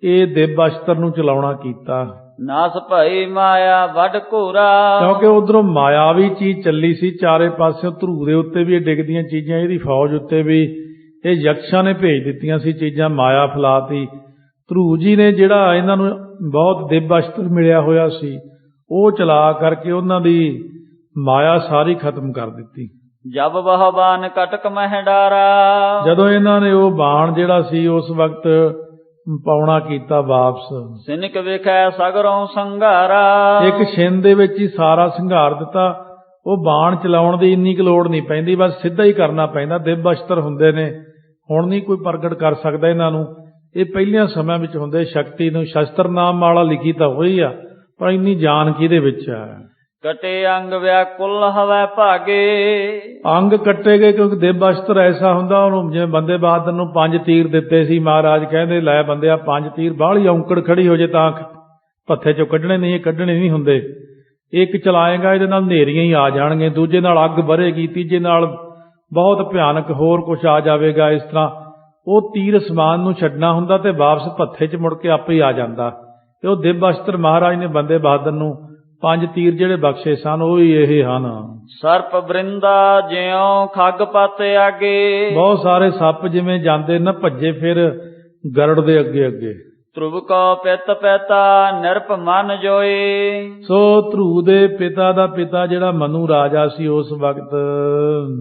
ਇਹ ਦਿਵ ਅਸ਼ਤਰ ਨੂੰ ਚਲਾਉਣਾ ਕੀਤਾ। ਨਾਸ ਭਈ ਮਾਇਆ ਵੱਡ ਘੋਰਾ। ਕਿਉਂਕਿ ਉਧਰੋਂ ਮਾਇਆਵੀ ਚੀਜ਼ ਚੱਲੀ ਸੀ ਚਾਰੇ ਪਾਸਿਓਂ। ਧਰੂ ਦੇ ਉੱਤੇ ਵੀ ਇਹ ਡਿੱਗਦੀਆਂ ਚੀਜ਼ਾਂ, ਇਹਦੀ ਫੌਜ ਉੱਤੇ ਵੀ ਇਹ ਯਕਸ਼ਾਂ ਨੇ ਭੇਜ ਦਿੱਤੀਆਂ ਸੀ ਚੀਜ਼ਾਂ, ਮਾਇਆ ਫੈਲਾਤੀ। ਧਰੂ ਜੀ ਨੇ ਜਿਹੜਾ ਇਹਨਾਂ ਨੂੰ ਬਹੁਤ ਦਿਵ ਅਸ਼ਤਰ ਮਿਲਿਆ ਹੋਇਆ ਸੀ ਉਹ ਚਲਾ ਕਰਕੇ ਉਹਨਾਂ ਦੀ ਮਾਇਆ ਸਾਰੀ ਖਤਮ ਕਰ ਦਿੱਤੀ। ਜਬ ਬਹੁ ਬਾਨ ਕਟਕ ਮਹਿ ਡਾਰਾ। ਜਦੋਂ ਇਹਨਾਂ ਨੇ ਉਹ ਬਾਣ ਜਿਹੜਾ ਸੀ ਉਸ ਵਕਤ ਪਾਉਣਾ ਕੀਤਾ ਵਾਪਸ, ਸਿਨਕ ਵੇਖੈ ਸਗਰੋਂ ਸੰਘਾਰਾ। ਇੱਕ ਛਿੰਨ ਦੇ ਵਿੱਚ ਹੀ ਸਾਰਾ ਸੰਘਾਰ ਦਿੱਤਾ। ਉਹ ਬਾਣ ਚਲਾਉਣ ਦੀ ਇੰਨੀ ਕੁ ਲੋੜ ਨਹੀਂ ਪੈਂਦੀ, ਬਸ ਸਿੱਧਾ ਹੀ ਕਰਨਾ ਪੈਂਦਾ। ਦਿਵ ਅਸ਼ਤਰ ਹੁੰਦੇ ਨੇ, ਹੁਣ ਨਹੀਂ ਕੋਈ ਪ੍ਰਗਟ ਕਰ ਸਕਦਾ ਇਹਨਾਂ ਨੂੰ। ਇਹ ਪਹਿਲਿਆਂ ਸਮਿਆਂ ਵਿੱਚ ਹੁੰਦੇ। ਸ਼ਕਤੀ ਨੂੰ ਸ਼ਸਤਰ ਨਾਮ ਵਾਲਾ ਲਿਖੀ ਤਾਂ ਹੋਈ ਆ, ਪਰ ਇੰਨੀ ਜਾਨ ਕਿਹਦੇ ਵਿੱਚ ਆ। ਕਟੇ ਅੰਗ ਵਿਆਕੁਲ ਹਵੈ ਭਾਗੇ। ਅੰਗ ਕੱਟੇ ਗਏ ਕਿਉਂਕਿ ਦਿਵ ਅਸ਼ਤਰ ਐਸਾ ਹੁੰਦਾ, ਉਹਨੂੰ ਜਿਵੇਂ ਬੰਦੇ ਬਹਾਦਰ ਨੂੰ 5 ਤੀਰ ਦਿੱਤੇ ਸੀ ਮਹਾਰਾਜ, ਕਹਿੰਦੇ ਲੈ ਬੰਦਿਆ 5 ਤੀਰ, ਬਾਹਲੀ ਔਂਕੜ ਖੜੀ ਹੋ ਜੇ ਤਾਂ ਪੱਥੇ ਚੋਂ ਕੱਢਣੇ ਨਹੀਂ, ਕੱਢਣੇ ਨਹੀਂ ਹੁੰਦੇ। ਇੱਕ ਚਲਾਏਗਾ ਇਹਦੇ ਨਾਲ ਹਨੇਰੀਆਂ ਹੀ ਆ ਜਾਣਗੇ, ਦੂਜੇ ਨਾਲ ਅੱਗ ਵਰੇਗੀ, ਤੀਜੇ ਨਾਲ ਬਹੁਤ ਭਿਆਨਕ ਹੋਰ ਕੁਝ ਆ ਜਾਵੇਗਾ। ਇਸ ਤਰ੍ਹਾਂ ਉਹ ਤੀਰ ਅਸਮਾਨ ਨੂੰ ਛੱਡਣਾ ਹੁੰਦਾ ਤੇ ਵਾਪਸ ਪੱਥੇ 'ਚ ਮੁੜ ਕੇ ਆਪੇ ਹੀ ਆ ਜਾਂਦਾ। ਤੇ ਉਹ ਦਿਵ ਅਸ਼ਤਰ ਮਹਾਰਾਜ ਨੇ ਬੰਦੇ ਬਹਾਦਰ ਨੂੰ 5 ਤੀਰ ਜਿਹੜੇ ਬਖਸ਼ੇ ਸਨ ਉਹ ਹੀ ਇਹ ਹਨ। ਸਰਪ ਬ੍ਰਿੰਦਾ ਜਿਉ ਖੱਗ ਪਤ ਆਗੇ। ਬਹੁਤ ਸਾਰੇ ਸੱਪ ਜਿਵੇਂ ਜਾਂਦੇ ਨਾ ਭੱਜੇ ਫਿਰ ਗਰੜ ਦੇ ਅੱਗੇ ਅੱਗੇ। ਧਰੁਵ ਕੋ ਪਿਤ ਪਿਤਾ ਨਿਰਪ ਮਨ ਜੋਏ। ਸੋ ਧਰੂ ਦੇ ਪਿਤਾ ਦਾ ਪਿਤਾ ਜਿਹੜਾ ਮਨੂ ਰਾਜਾ ਸੀ ਉਸ ਵਕਤ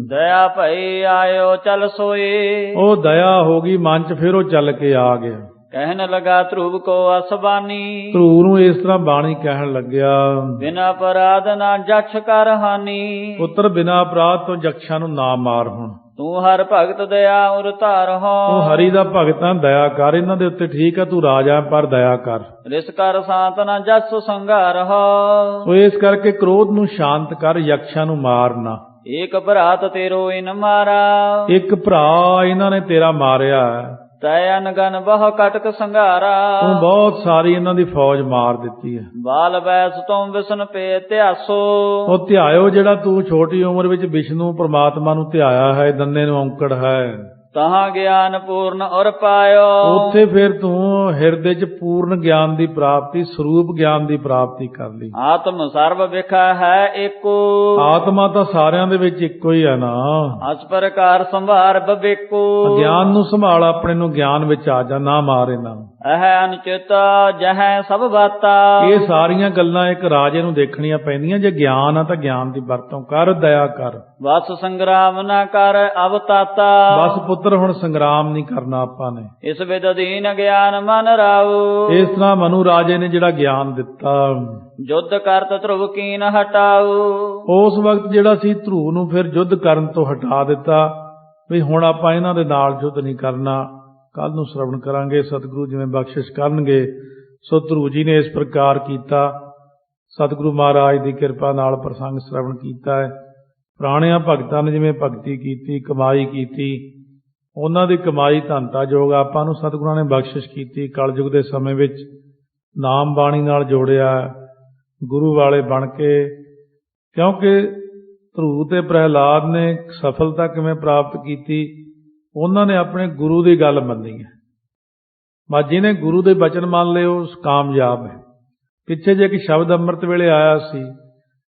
ਦਇਆ ਭਈ ਆਇਓ ਚਲ ਸੋਏ। ਉਹ ਦਇਆ ਹੋ ਗਈ ਮਨ 'ਚ, ਫਿਰ ਉਹ ਚੱਲ ਕੇ ਆ ਗਿਆ। ਕਹਿਣ ਲਗਾ ਧਰੁਵ ਕੋ ਅਸਬਾਨੀ। ਧਰੂ ਨੂੰ ਇਸ ਤਰ੍ਹਾਂ ਬਾਣੀ ਕਹਿਣ ਲੱਗਿਆ, ਬਿਨਾ ਅਪਰਾਧ ਨਾ ਜਛ ਕਰ ਹਾਨੀ। ਪੁੱਤਰ ਬਿਨਾ ਅਪਰਾਧ ਤੋਂ ਜਖਸ਼ਾਂ ਨੂੰ ਨਾ ਮਾਰ। ਹੁਣ ਤੂੰ ਹਰ ਭਗਤ ਦਇਆ ਉਰ ਧਾਰ ਹੋ। ਤੂੰ ਹਰੀ ਦਾ ਭਗਤ ਆਂ, ਦਇਆ ਕਰ ਇਹਨਾਂ ਦੇ ਉੱਤੇ। ਠੀਕ ਆ ਤੂੰ ਰਾਜਾ ਪਰ ਦਇਆ ਕਰ। ਰਿਸ ਕਰ ਸ਼ਾਂਤ ਨਾ ਜਸ ਸੰਘਾਰ ਹੋ। ਸੋ ਇਸ ਕਰਕੇ ਕ੍ਰੋਧ ਨੂੰ ਸ਼ਾਂਤ ਕਰ, ਯਕਸ਼ਾਂ ਨੂੰ ਮਾਰ ਨਾ। ਏਕ ਭਰਾਤ ਤੇਰੋ ਇਨ ਮਾਰਾ। ਇੱਕ ਭਰਾ ਇਹਨਾਂ ਨੇ ਤੇਰਾ ਮਾਰਿਆ। ਤੈ ਅਨਗਨ ਬਹੁ ਕਟਕ ਸੰਘਾਰਾ। ਤੂੰ ਬਹੁਤ ਸਾਰੀ ਇਹਨਾਂ ਦੀ ਫੌਜ ਮਾਰ ਦਿੱਤੀ ਹੈ। ਬਾਲ ਬੈਸ ਤੋਂ ਵਿਸ਼ਨ ਪੇ ਧਿਆਸੋ। ਉਹ ਧਿਆਇਓ ਜਿਹੜਾ ਤੂੰ ਛੋਟੀ ਉਮਰ ਵਿੱਚ ਵਿਸ਼ਨੂੰ ਪ੍ਰਮਾਤਮਾ ਨੂੰ ਧਿਆਇਆ ਹੈ, ਦੰਨੇ ਨੂੰ ਔਂਕੜ ਹੈ। ਤਹਾਂ ਗਿਆਨ ਪੂਰਨ ਉਰ ਪਾਇਓ। ਉੱਥੇ ਫਿਰ ਤੂੰ ਹਿਰਦੇ 'ਚ ਪੂਰਨ ਗਿਆਨ ਦੀ ਪ੍ਰਾਪਤੀ, ਸਰੂਪ ਗਿਆਨ ਦੀ ਪ੍ਰਾਪਤੀ ਕਰ ਲਈ। ਆਤਮ ਸਰਬ ਵਿਖਾ ਹੈ ਏਕੋ। ਆਤਮਾ ਤਾਂ ਸਾਰਿਆਂ ਦੇ ਵਿੱਚ ਇੱਕੋ ਹੀ ਹੈ ਨਾ। ਅਸ ਪ੍ਰਕਾਰ ਸੰਭਾਰ ਬਵੇਕੋ। ਗਿਆਨ ਨੂੰ ਸੰਭਾਲ, ਆਪਣੇ ਨੂੰ ਗਿਆਨ ਵਿੱਚ ਆ ਜਾ, ਨਾ ਮਾਰੇ ਨਾ। ਅਹ ਅਨਚਿਤ ਜਹੈ ਸਭ ਬਾਤਾ। ਇਹ ਸਾਰੀਆਂ ਗੱਲਾਂ ਇੱਕ ਰਾਜੇ ਨੂੰ ਦੇਖਣੀਆਂ ਪੈਂਦੀਆਂ। ਜੇ ਗਿਆਨ ਆ ਤਾਂ ਗਿਆਨ ਦੀ ਵਰਤੋਂ ਕਰ, ਦਇਆ ਕਰ। ਬਸ ਸੰਗਰਾਮ ਨਾ ਕਰ ਅਵਤਾਤਾ। ਬਸ ਪੁੱਤਰ ਹੁਣ ਸੰਗਰਾਮ ਨਹੀਂ ਕਰਨਾ ਆਪਾਂ ਨੇ। ਇਸ ਵਿਦ ਅਧੀਨ ਗਿਆਨ ਮਨ ਰਾਉ। ਇਸ ਤਰ੍ਹਾਂ ਮਨੂ ਰਾਜੇ ਨੇ ਜਿਹੜਾ ਗਿਆਨ ਦਿੱਤਾ। ਜੁੱਧ ਕਰਤ ਧਰੁਵ ਕੀਨ ਹਟਾਉ। ਉਸ ਵਕਤ ਜਿਹੜਾ ਸੀ ਧਰੂ ਨੂੰ ਫਿਰ ਯੁੱਧ ਕਰਨ ਤੋਂ ਹਟਾ ਦਿੱਤਾ ਵੀ ਹੁਣ ਆਪਾਂ ਇਹਨਾਂ ਦੇ ਨਾਲ ਯੁੱਧ ਨਹੀਂ ਕਰਨਾ। ਕੱਲ ਨੂੰ ਸ਼ਰਵਣ ਕਰਾਂਗੇ, ਸਤਿਗੁਰੂ ਜਿਵੇਂ ਬਖਸ਼ਿਸ਼ ਕਰਨਗੇ। ਸੋ ਧਰੂ ਜੀ ਨੇ ਇਸ ਪ੍ਰਕਾਰ ਕੀਤਾ। ਸਤਿਗੁਰੂ ਮਹਾਰਾਜ ਦੀ ਕਿਰਪਾ ਨਾਲ ਪ੍ਰਸੰਗ ਸ਼ਰਵਣ ਕੀਤਾ ਹੈ। ਪੁਰਾਣਿਆਂ ਭਗਤਾਂ ਨੇ ਜਿਵੇਂ ਭਗਤੀ ਕੀਤੀ, ਕਮਾਈ ਕੀਤੀ, ਉਹਨਾਂ ਦੀ ਕਮਾਈ ਧੰਤਾ ਯੋਗ ਆਪਾਂ ਨੂੰ ਸਤਿਗੁਰਾਂ ਨੇ ਬਖਸ਼ਿਸ਼ ਕੀਤੀ। ਕਲਯੁਗ ਦੇ ਸਮੇਂ ਵਿੱਚ ਨਾਮ ਬਾਣੀ ਨਾਲ ਜੋੜਿਆ, ਗੁਰੂ ਵਾਲੇ ਬਣ ਕੇ। ਕਿਉਂਕਿ ਧਰੂ ਤੇ ਪ੍ਰਹਿਲਾਦ ਨੇ ਸਫਲਤਾ ਕਿਵੇਂ ਪ੍ਰਾਪਤ ਕੀਤੀ, ਉਹਨਾਂ ਨੇ ਆਪਣੇ ਗੁਰੂ ਦੀ ਗੱਲ ਮੰਨੀ ਹੈ। ਜਿਹਨੇ ਗੁਰੂ ਦੇ ਬਚਨ ਮੰਨ ਲਏ ਉਹ ਕਾਮਯਾਬ ਹੈ। ਪਿੱਛੇ ਜੇ ਇੱਕ ਸ਼ਬਦ ਅੰਮ੍ਰਿਤ ਵੇਲੇ ਆਇਆ ਸੀ,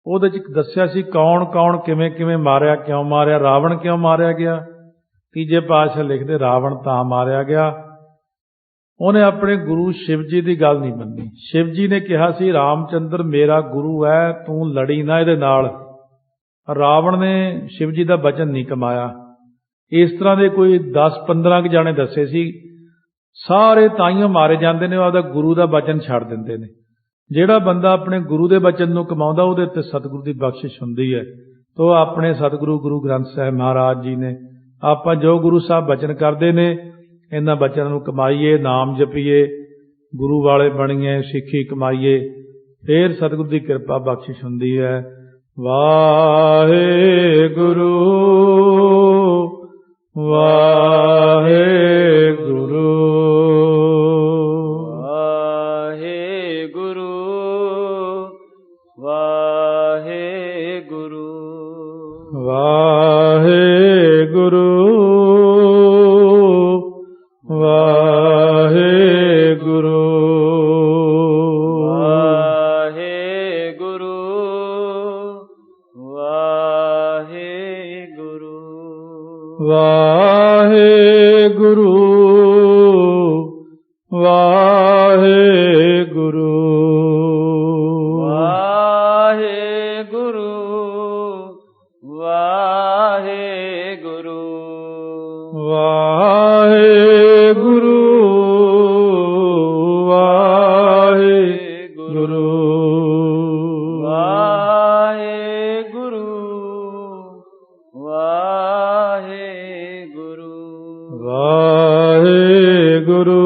ਉਹਦੇ 'ਚ ਦੱਸਿਆ ਸੀ ਕੌਣ ਕੌਣ ਕਿਵੇਂ ਕਿਵੇਂ ਮਾਰਿਆ, ਕਿਉਂ ਮਾਰਿਆ। ਰਾਵਣ ਕਿਉਂ ਮਾਰਿਆ ਗਿਆ? ਤੀਜੇ ਪਾਤਸ਼ਾਹ ਲਿਖਦੇ ਰਾਵਣ ਤਾਂ ਮਾਰਿਆ ਗਿਆ, ਉਹਨੇ ਆਪਣੇ ਗੁਰੂ ਸ਼ਿਵ ਜੀ ਦੀ ਗੱਲ ਨਹੀਂ ਮੰਨੀ। ਸ਼ਿਵ ਜੀ ਨੇ ਕਿਹਾ ਸੀ ਰਾਮਚੰਦਰ ਮੇਰਾ ਗੁਰੂ ਹੈ, ਤੂੰ ਲੜੀ ਨਾ ਇਹਦੇ ਨਾਲ। ਰਾਵਣ ਨੇ ਸ਼ਿਵ ਜੀ ਦਾ ਬਚਨ ਨਹੀਂ ਕਮਾਇਆ। ਇਸ ਤਰ੍ਹਾਂ ਦੇ ਕੋਈ 10-15 ਕੁ ਜਾਣੇ ਦੱਸੇ ਸੀ। ਸਾਰੇ ਤਾਈਓ ਮਾਰੇ ਜਾਂਦੇ ਨੇ, ਉਹ ਆਪਦਾ ਗੁਰੂ ਦਾ ਬਚਨ ਛੱਡ ਦਿੰਦੇ ਨੇ। ਜਿਹੜਾ ਬੰਦਾ ਆਪਣੇ ਗੁਰੂ ਦੇ ਬਚਨ ਨੂੰ ਕਮਾਉਂਦਾ ਉਹਦੇ ਉੱਤੇ ਸਤਿਗੁਰੂ ਦੀ ਬਖਸ਼ਿਸ਼ ਹੁੰਦੀ ਹੈ। ਤੋ ਆਪਣੇ ਸਤਿਗੁਰੂ ਗੁਰੂ ਗ੍ਰੰਥ ਸਾਹਿਬ ਮਹਾਰਾਜ ਜੀ ਨੇ ਆਪਾਂ ਜੋ ਗੁਰੂ ਸਾਹਿਬ ਬਚਨ ਕਰਦੇ ਨੇ, ਇਹਨਾਂ ਬਚਨਾਂ ਨੂੰ ਕਮਾਈਏ, ਨਾਮ ਜਪੀਏ, ਗੁਰੂ ਵਾਲੇ ਬਣੀਏ, ਸਿੱਖੀ ਕਮਾਈਏ, ਫਿਰ ਸਤਿਗੁਰ ਦੀ ਕਿਰਪਾ ਬਖਸ਼ਿਸ਼ ਹੁੰਦੀ ਹੈ। ਵਾਹਿਗੁਰੂ ਵਾਹਿਗੁਰੂ ਵਾਹਿਗੁਰੂ ਵਾਹਿਗੁਰੂ ਵਾਹਿਗੁਰੂ ਵਾਹਿਗੁਰੂ ਵਾਹਿਗੁਰੂ ਵਾਹਿਗੁਰੂ ਵਾਹਿਗੁਰੂ ਵਾਹਿਗੁਰੂ ਵਾਹਿਗੁਰੂ ਵਾਹਿਗੁਰੂ ਵਾਹਿਗੁਰੂ ਵਾਹਿਗੁਰੂ ਵਾਹਿਗੁਰੂ ਵਾਹਿਗੁਰੂ